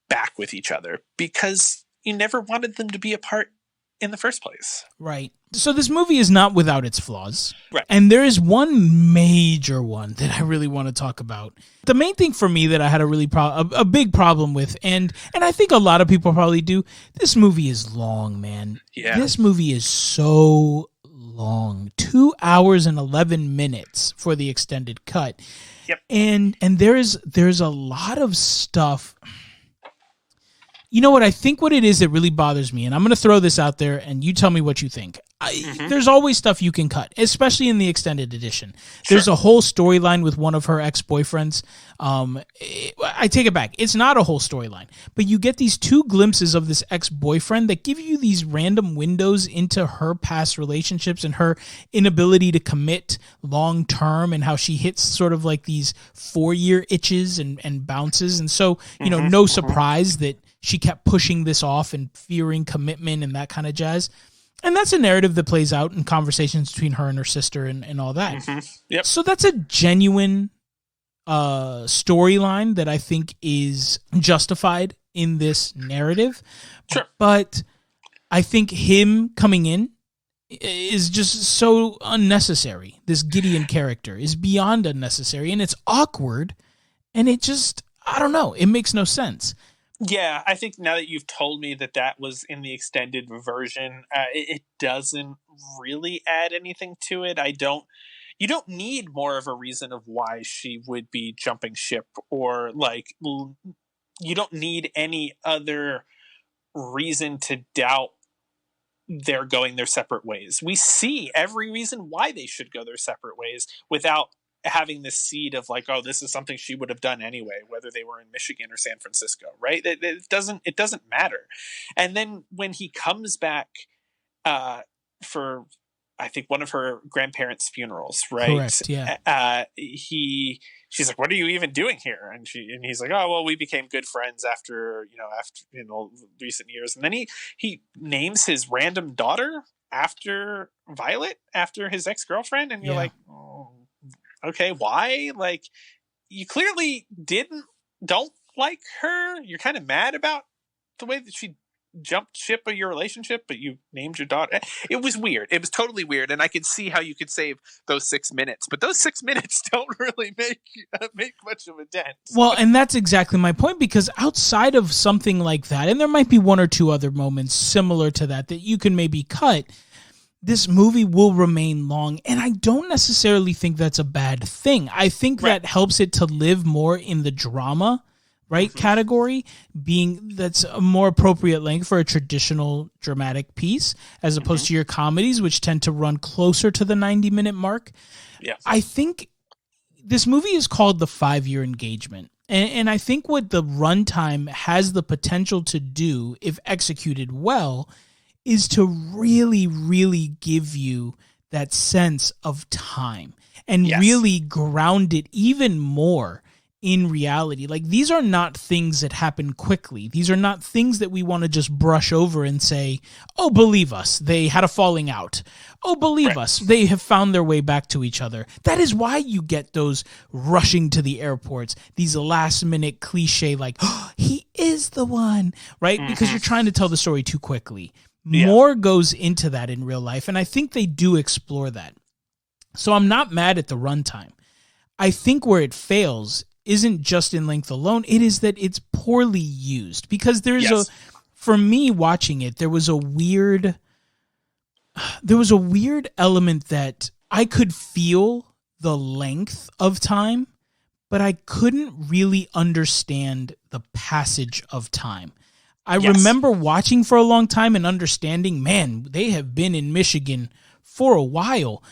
back with each other, because you never wanted them to be apart in the first place. Right. So this movie is not without its flaws. Right. And there is one major one that I really want to talk about. The main thing for me that I had a big problem with, and I think a lot of people probably do, this movie is long, man. Yeah. This movie is so long. 2 hours and 11 minutes for the extended cut. Yep. And there's a lot of stuff. You know what? I think what it is that really bothers me, and I'm going to throw this out there, and you tell me what you think. There's always stuff you can cut, especially in the extended edition. Sure. There's a whole storyline with one of her ex-boyfriends. I take it back. It's not a whole storyline, but you get these two glimpses of this ex-boyfriend that give you these random windows into her past relationships and her inability to commit long-term, and how she hits sort of like these 4-year itches and bounces. And so, you know, no surprise that she kept pushing this off and fearing commitment and that kind of jazz. And that's a narrative that plays out in conversations between her and her sister and all that. Yep. So that's a genuine storyline that I think is justified in this narrative. Sure. But I think him coming in is just so unnecessary. This Gideon character is beyond unnecessary, and it's awkward, and it just, I don't know, it makes no sense. Yeah, I think now that you've told me that was in the extended version, it doesn't really add anything to it. You don't need more of a reason of why she would be jumping ship, or like, you don't need any other reason to doubt they're going their separate ways. We see every reason why they should go their separate ways without having this seed of like, oh, this is something she would have done anyway, whether they were in Michigan or San Francisco, right? It doesn't matter. And then when he comes back for, I think, one of her grandparents' funerals, right? Correct, yeah. She's like, what are you even doing here? And he's like, oh, well, we became good friends after recent years. And then he names his random daughter after Violet, after his ex-girlfriend, and you're Yeah. like, oh, okay, why? Like, you clearly don't like her. You're kind of mad about the way that she jumped ship of your relationship, but you named your daughter. It was weird. It was totally weird, and I could see how you could save those 6 minutes, but those 6 minutes don't really make much of a dent. Well, and that's exactly my point, because outside of something like that, and there might be one or two other moments similar to that you can maybe cut, this movie will remain long, and I don't necessarily think that's a bad thing. I think that helps it to live more in the drama, right, category, being that's a more appropriate length for a traditional dramatic piece, as opposed to your comedies, which tend to run closer to the 90-minute mark. Yeah. I think this movie is called The 5-Year Engagement. And I think what the runtime has the potential to do, if executed well, is to really, really give you that sense of time and really ground it even more in reality. Like, these are not things that happen quickly. These are not things that we want to just brush over and say, oh, believe us, they had a falling out. Oh, believe us, they have found their way back to each other. That is why you get those rushing to the airports, these last minute cliche like, oh, he is the one, right? Because you're trying to tell the story too quickly. More goes into that in real life, and I think they do explore that. So I'm not mad at the runtime. I think where it fails isn't just in length alone, it is that it's poorly used, because there's for me watching it, there was a weird element that I could feel the length of time, but I couldn't really understand the passage of time. I remember watching for a long time and understanding, man, they have been in Michigan for a while.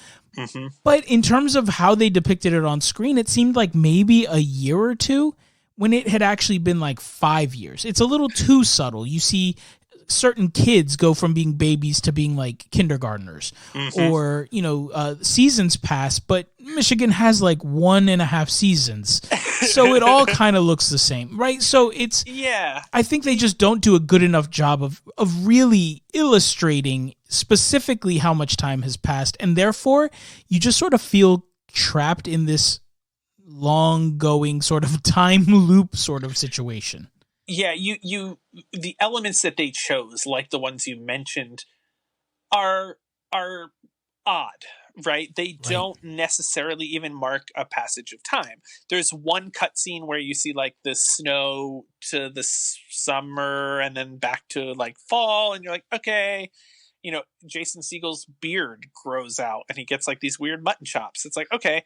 But in terms of how they depicted it on screen, it seemed like maybe a year or two, when it had actually been like 5 years. It's a little too subtle. You see certain kids go from being babies to being like kindergartners, or, seasons pass, but Michigan has like 1.5 seasons. So it all kind of looks the same, right? So it's, I think they just don't do a good enough job of really illustrating specifically how much time has passed. And therefore you just sort of feel trapped in this long going sort of time loop sort of situation. Yeah, the elements that they chose, like the ones you mentioned, are odd, right? They don't necessarily even mark a passage of time. There's one cutscene where you see like the snow to the summer and then back to like fall, and you're like, okay, Jason Siegel's beard grows out and he gets like these weird mutton chops. It's like, okay,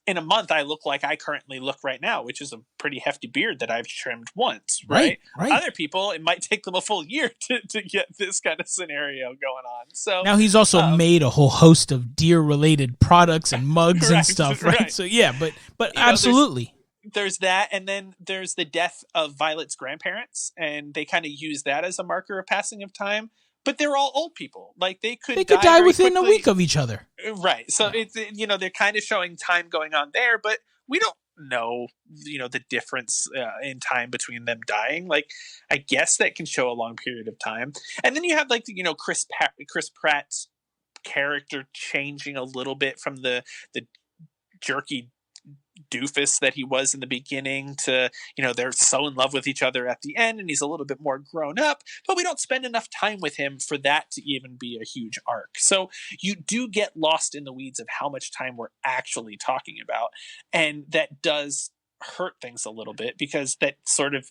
in a month, I look like I currently look right now, which is a pretty hefty beard that I've trimmed once, right? Other people, it might take them a full year to get this kind of scenario going on. So now he's also made a whole host of deer-related products and mugs and stuff, right? So yeah, but absolutely. There's that, and then there's the death of Violet's grandparents, and they kind of use that as a marker of passing of time. But they're all old people. Like, they could die within a week of each other. Right. So it's, they're kind of showing time going on there, but we don't know, the difference in time between them dying. Like, I guess that can show a long period of time. And then you have like, Chris Pratt's character changing a little bit from the jerky doofus that he was in the beginning to, they're so in love with each other at the end, and he's a little bit more grown up, but we don't spend enough time with him for that to even be a huge arc. So you do get lost in the weeds of how much time we're actually talking about, and that does hurt things a little bit, because that sort of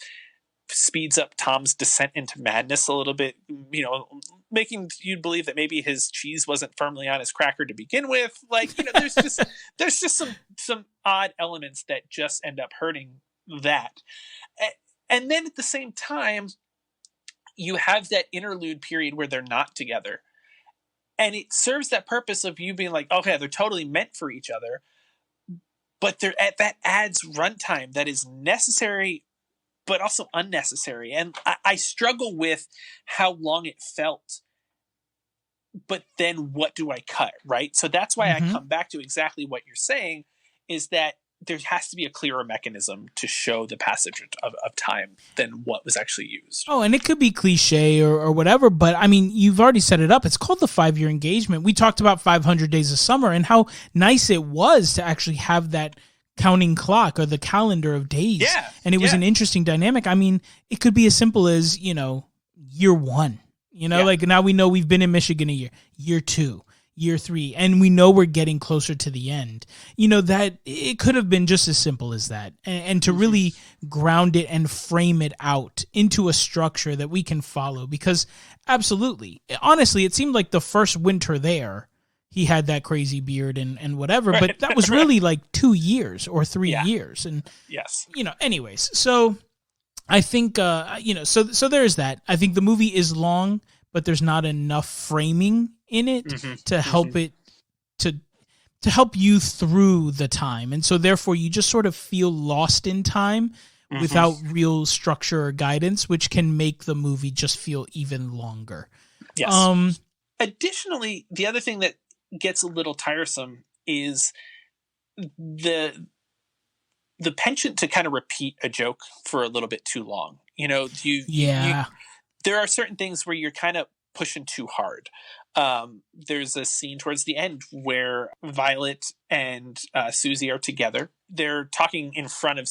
speeds up Tom's descent into madness a little bit, making you believe that maybe his cheese wasn't firmly on his cracker to begin with. Like, there's just some odd elements that just end up hurting that. And then at the same time, you have that interlude period where they're not together. And it serves that purpose of you being like, okay, they're totally meant for each other. But that adds runtime that is necessary but also unnecessary. And I struggle with how long it felt, but then what do I cut, right? So that's why I come back to exactly what you're saying, is that there has to be a clearer mechanism to show the passage of time than what was actually used. Oh, and it could be cliche or whatever, but I mean, you've already set it up. It's called the 5-year engagement. We talked about 500 Days of Summer and how nice it was to actually have that counting clock or the calendar of days. Yeah. And it was an interesting dynamic. I mean, it could be as simple as, year 1. Like now we know we've been in Michigan a year. Year 2. Year 3, and we know we're getting closer to the end. That it could have been just as simple as that, and to really ground it and frame it out into a structure that we can follow. Because absolutely, honestly, it seemed like the first winter there, he had that crazy beard and whatever, but that was really like 2 years or 3 years, and yes, anyways. So I think so there's that. I think the movie is long, but there's not enough framing in it to help it to help you through the time. And so therefore you just sort of feel lost in time without real structure or guidance, which can make the movie just feel even longer. Yes. Additionally, the other thing that gets a little tiresome is the penchant to kind of repeat a joke for a little bit too long. There are certain things where you're kind of pushing too hard. There's a scene towards the end where Violet and Susie are together. They're talking in front of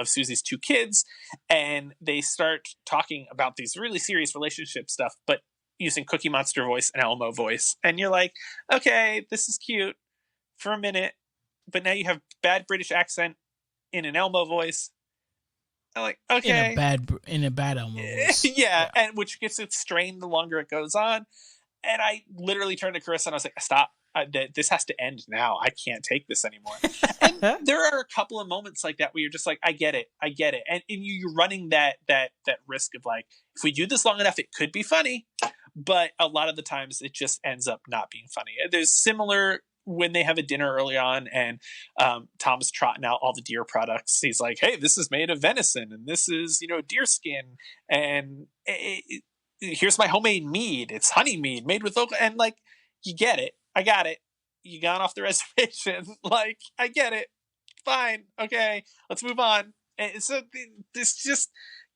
Susie's 2 kids, and they start talking about these really serious relationship stuff, but using Cookie Monster voice and Elmo voice. And you're like, okay, this is cute for a minute, but now you have bad British accent in an Elmo voice. I'm like, okay, in a bad Elmo voice. yeah, and which gets it strained the longer it goes on. And I literally turned to Carissa and I was like, stop. This has to end now. I can't take this anymore. And there are a couple of moments like that where you're just like, I get it. And you're running that risk of like, if we do this long enough, it could be funny. But a lot of the times it just ends up not being funny. There's similar when they have a dinner early on and Tom's trotting out all the deer products. He's like, hey, this is made of venison and this is, deer skin. And here's my homemade mead. It's honey mead made with local. And like, you get it. I got it. You gone off the reservation. Like, I get it. Fine. Okay. Let's move on. And so there's just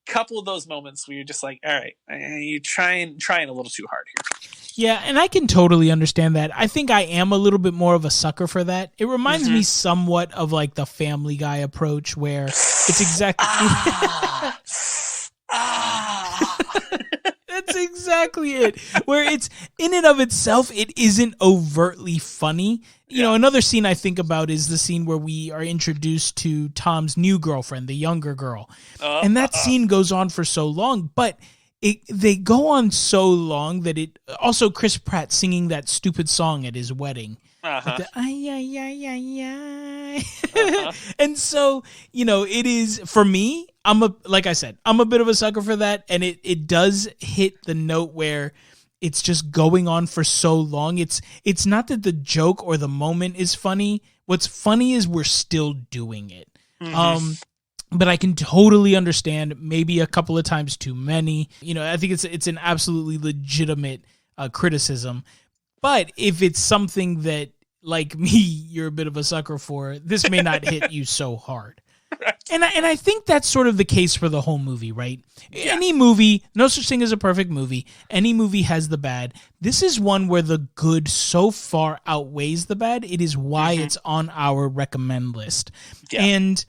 a couple of those moments where you're just like, all right, you're trying a little too hard here. Yeah, and I can totally understand that. I think I am a little bit more of a sucker for that. It reminds me somewhat of like the Family Guy approach where it's exactly... That's exactly it. Where it's, in and of itself, it isn't overtly funny. Another scene I think about is the scene where we are introduced to Tom's new girlfriend, the younger girl. And that scene goes on for so long, but... they go on so long that it also Chris Pratt singing that stupid song at his wedding. And so, it is for me, like I said, I'm a bit of a sucker for that. And it does hit the note where it's just going on for so long. It's not that the joke or the moment is funny. What's funny is we're still doing it. But I can totally understand maybe a couple of times too many. I think it's an absolutely legitimate criticism. But if it's something that, like me, you're a bit of a sucker for, this may not hit you so hard. Right. And I think that's sort of the case for the whole movie, right? Yeah. Any movie, no such thing as a perfect movie. Any movie has the bad. This is one where the good so far outweighs the bad. It is why it's on our recommend list. Yeah. And...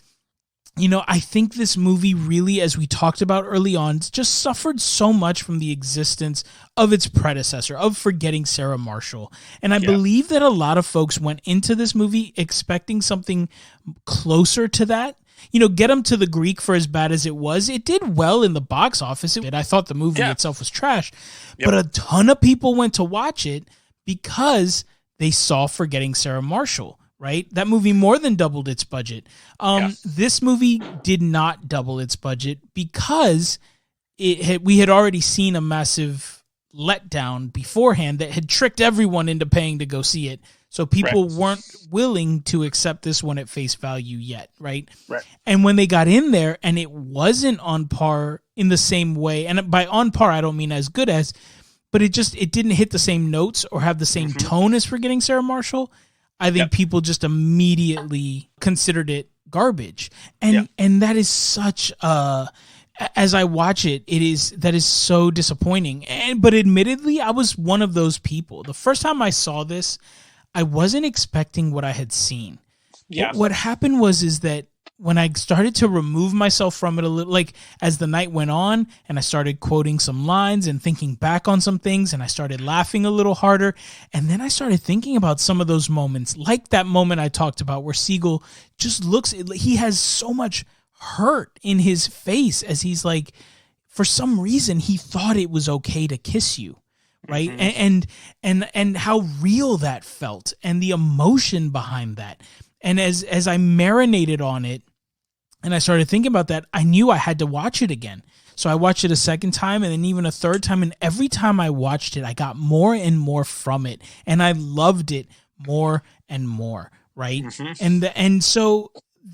I think this movie really, as we talked about early on, just suffered so much from the existence of its predecessor, of Forgetting Sarah Marshall. And I believe that a lot of folks went into this movie expecting something closer to that. Get them to the Greek for as bad as it was. It did well in the box office. I thought the movie itself was trash. But a ton of people went to watch it because they saw Forgetting Sarah Marshall. Right? That movie more than doubled its budget. This movie did not double its budget because we had already seen a massive letdown beforehand that had tricked everyone into paying to go see it. So people weren't willing to accept this one at face value yet, right? And when they got in there and it wasn't on par in the same way, and by on par, I don't mean as good as, but it didn't hit the same notes or have the same tone as Forgetting Sarah Marshall, I think people just immediately considered it garbage. And that is such as I watch it, that is so disappointing. But admittedly, I was one of those people. The first time I saw this, I wasn't expecting what I had seen. Yeah. What happened is that when I started to remove myself from it a little, like as the night went on and I started quoting some lines and thinking back on some things, and I started laughing a little harder. And then I started thinking about some of those moments, like that moment I talked about where Siegel just he has so much hurt in his face as he's like, for some reason, he thought it was okay to kiss you. Right. Mm-hmm. And how real that felt, and the emotion behind that. And as I marinated on it and I started thinking about that, I knew I had to watch it again. So I watched it a second time and then even a third time. And every time I watched it, I got more and more from it. And I loved it more and more. Right. Mm-hmm. And so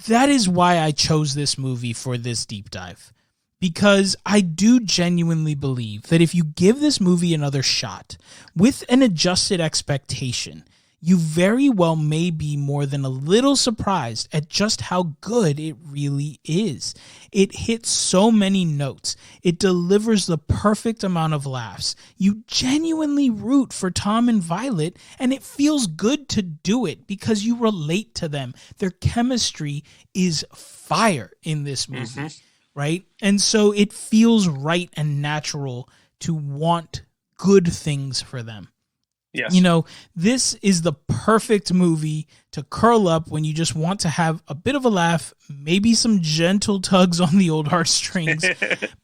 that is why I chose this movie for this deep dive. Because I do genuinely believe that if you give this movie another shot with an adjusted expectation, you very well may be more than a little surprised at just how good it really is. It hits so many notes. It delivers the perfect amount of laughs. You genuinely root for Tom and Violet, and it feels good to do it because you relate to them. Their chemistry is fire in this movie. Mm-hmm. Right? And so it feels right and natural to want good things for them. Yes. You know, this is the perfect movie to curl up when you just want to have a bit of a laugh, maybe some gentle tugs on the old heartstrings,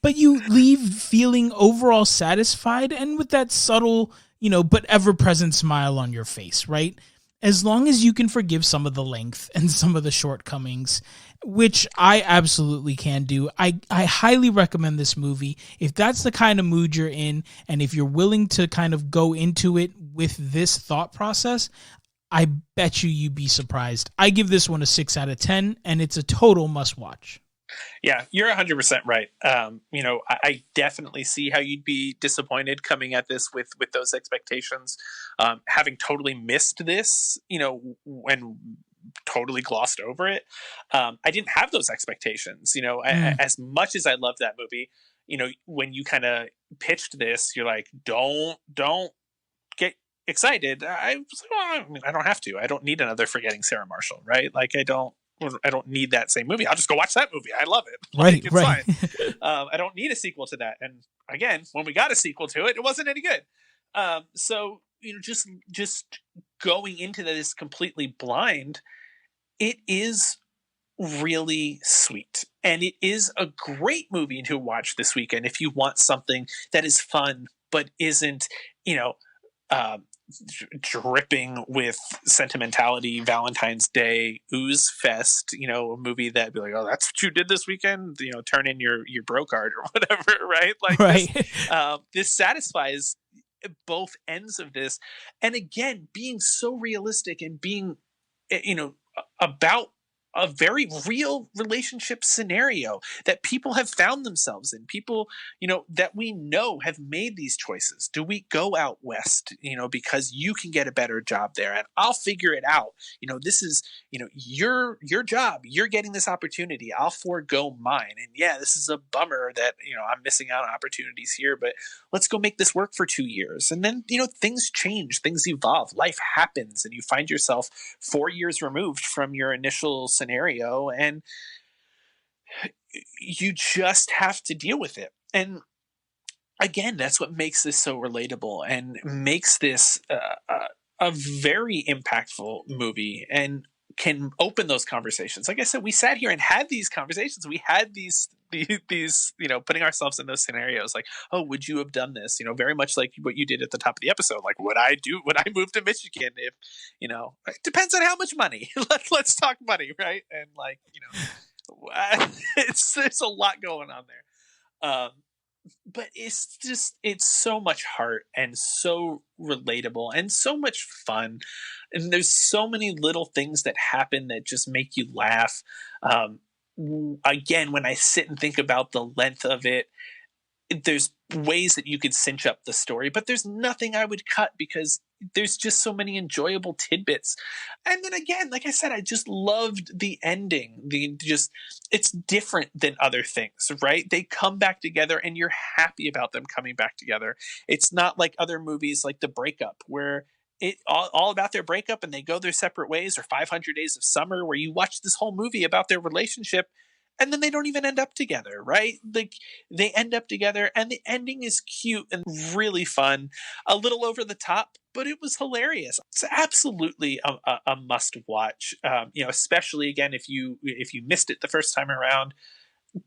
but you leave feeling overall satisfied and with that subtle, but ever-present smile on your face, right? As long as you can forgive some of the length and some of the shortcomings, which I absolutely can do. I highly recommend this movie. If that's the kind of mood you're in, and if you're willing to kind of go into it with this thought process, I bet you'd be surprised. I give this one a 6 out of 10, and it's a total must-watch. Yeah, you're 100% right. I definitely see how you'd be disappointed coming at this with those expectations. Having totally missed this, when totally glossed over it. I didn't have those expectations, as much as I love that movie, when you kind of pitched this, you're like, don't get excited. I was like, well, I don't have to. I don't need another Forgetting Sarah Marshall, right? Like I don't need that same movie. I'll just go watch that movie. I love it. Like, right. It's fine. I don't need a sequel to that. And again, when we got a sequel to it, it wasn't any good. So, just going into this completely blind, it is really sweet. And it is a great movie to watch this weekend if you want something that is fun, but isn't, dripping with sentimentality, Valentine's Day, ooze fest, a movie that'd be like, oh, that's what you did this weekend, turn in your bro card or whatever, right? Like right. This satisfies both ends of this. And again, being so realistic and being, about a very real relationship scenario that people have found themselves in. People, that we know have made these choices. Do we go out west, because you can get a better job there and I'll figure it out. This is, your job. You're getting this opportunity. I'll forego mine. And yeah, this is a bummer that, I'm missing out on opportunities here, but let's go make this work for 2 years. And then, things change, things evolve, life happens, and you find yourself 4 years removed from your initial scenario, and you just have to deal with it. And again, that's what makes this so relatable and makes this a very impactful movie and can open those conversations. Like I said, we sat here and had these conversations. We had these putting ourselves in those scenarios, like, oh, would you have done this? Very much like what you did at the top of the episode. Like, would I move to Michigan if, it depends on how much money. Let's talk money, right? And like, there's a lot going on there. But it's so much heart and so relatable and so much fun. And there's so many little things that happen that just make you laugh. Again, when I sit and think about the length of it, there's ways that you could cinch up the story, but there's nothing I would cut because there's just so many enjoyable tidbits. And then again, like I said, I just loved the ending. It's different than other things, right? They come back together and you're happy about them coming back together. It's not like other movies like The Breakup, where it all about their breakup and they go their separate ways, or 500 Days of Summer, where you watch this whole movie about their relationship and then they don't even end up together, right? Like, they end up together and the ending is cute and really fun, a little over the top, but it was hilarious. It's absolutely a must watch. Especially again, if you missed it the first time around,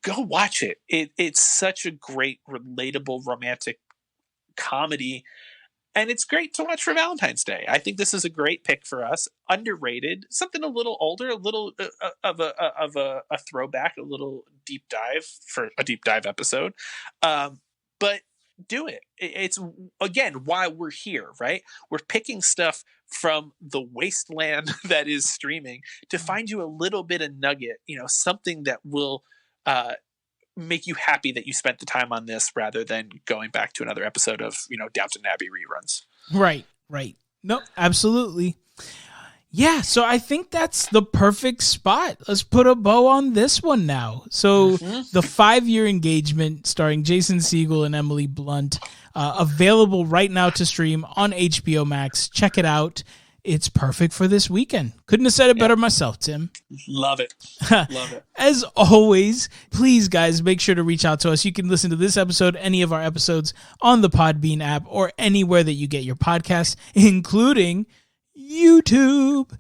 go watch it. It's such a great, relatable, romantic comedy. And it's great to watch for Valentine's Day. I think this is a great pick for us. Underrated, something a little older, a little of a throwback, a little deep dive for a deep dive episode. But do it. It's, again, why we're here, right? We're picking stuff from the wasteland that is streaming to find you a little bit of nugget, something that will make you happy that you spent the time on this rather than going back to another episode of, Downton Abbey reruns. Right. No, absolutely. Yeah, so I think that's the perfect spot. Let's put a bow on this one now. So the 5-year engagement starring Jason Siegel and Emily Blunt, available right now to stream on HBO Max. Check it out. It's perfect for this weekend. Couldn't have said it better myself, Tim. Love it. Love it. As always, please, guys, make sure to reach out to us. You can listen to this episode, any of our episodes, on the Podbean app or anywhere that you get your podcasts, including YouTube.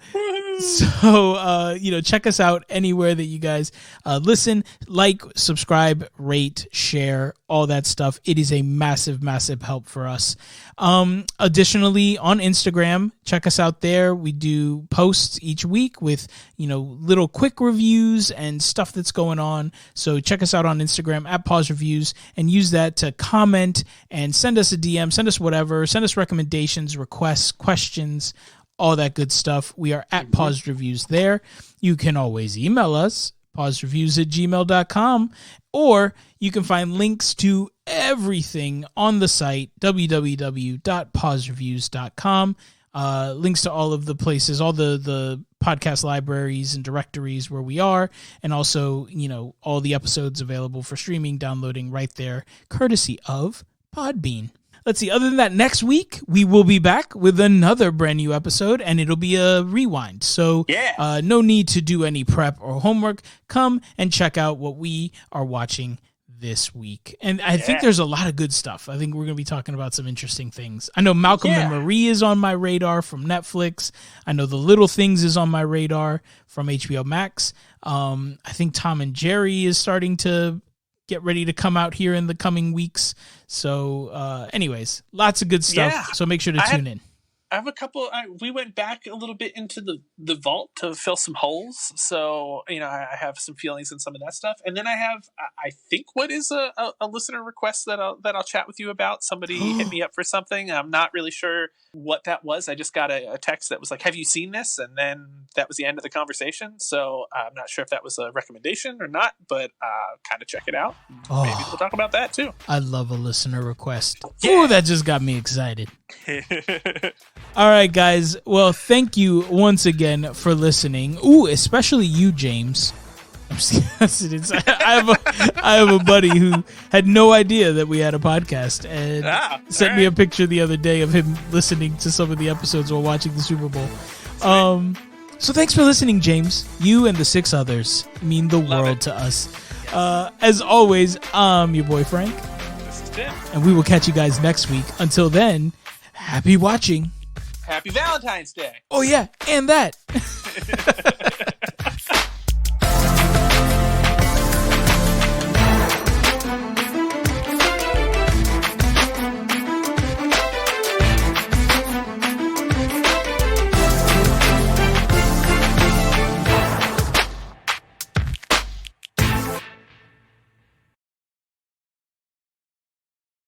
So, check us out anywhere that you guys listen, like, subscribe, rate, share, all that stuff. It is a massive, massive help for us. Additionally, on Instagram, check us out there. We do posts each week with, little quick reviews and stuff that's going on. So check us out on Instagram at Pause Reviews and use that to comment and send us a DM, send us whatever, send us recommendations, requests, questions, all that good stuff. We are at Paused Reviews there. You can always email us, pausedreviews@gmail.com, or you can find links to everything on the site, www.pausereviews.com. Links to all of the places, all the podcast libraries and directories where we are, and also, all the episodes available for streaming, downloading right there, courtesy of Podbean. Let's see. Other than that, next week, we will be back with another brand new episode, and it'll be a rewind. So no need to do any prep or homework. Come and check out what we are watching this week. And I think there's a lot of good stuff. I think we're going to be talking about some interesting things. I know Malcolm and Marie is on my radar from Netflix. I know The Little Things is on my radar from HBO Max. I think Tom and Jerry is starting to get ready to come out here in the coming weeks. So anyways, lots of good stuff. So make sure to tune in. I have a couple. We went back a little bit into the vault to fill some holes. So, I have some feelings in some of that stuff. And then I have, I think, what is a listener request that I'll chat with you about. Somebody hit me up for something. I'm not really sure what that was. I just got a text that was like, have you seen this? And then that was the end of the conversation. So I'm not sure if that was a recommendation or not, but kind of check it out. Maybe we'll talk about that too. I love a listener request. Ooh, that just got me excited. All right, guys. Well, thank you once again for listening. Ooh, especially you, James. I have a buddy who had no idea that we had a podcast and sent me a picture the other day of him listening to some of the episodes while watching the Super Bowl. So thanks for listening, James. You and the 6 others mean the world to us. As always, I'm your boy Frank. This is Tim. And we will catch you guys next week. Until then, happy watching. Happy Valentine's Day. Oh, yeah, and that.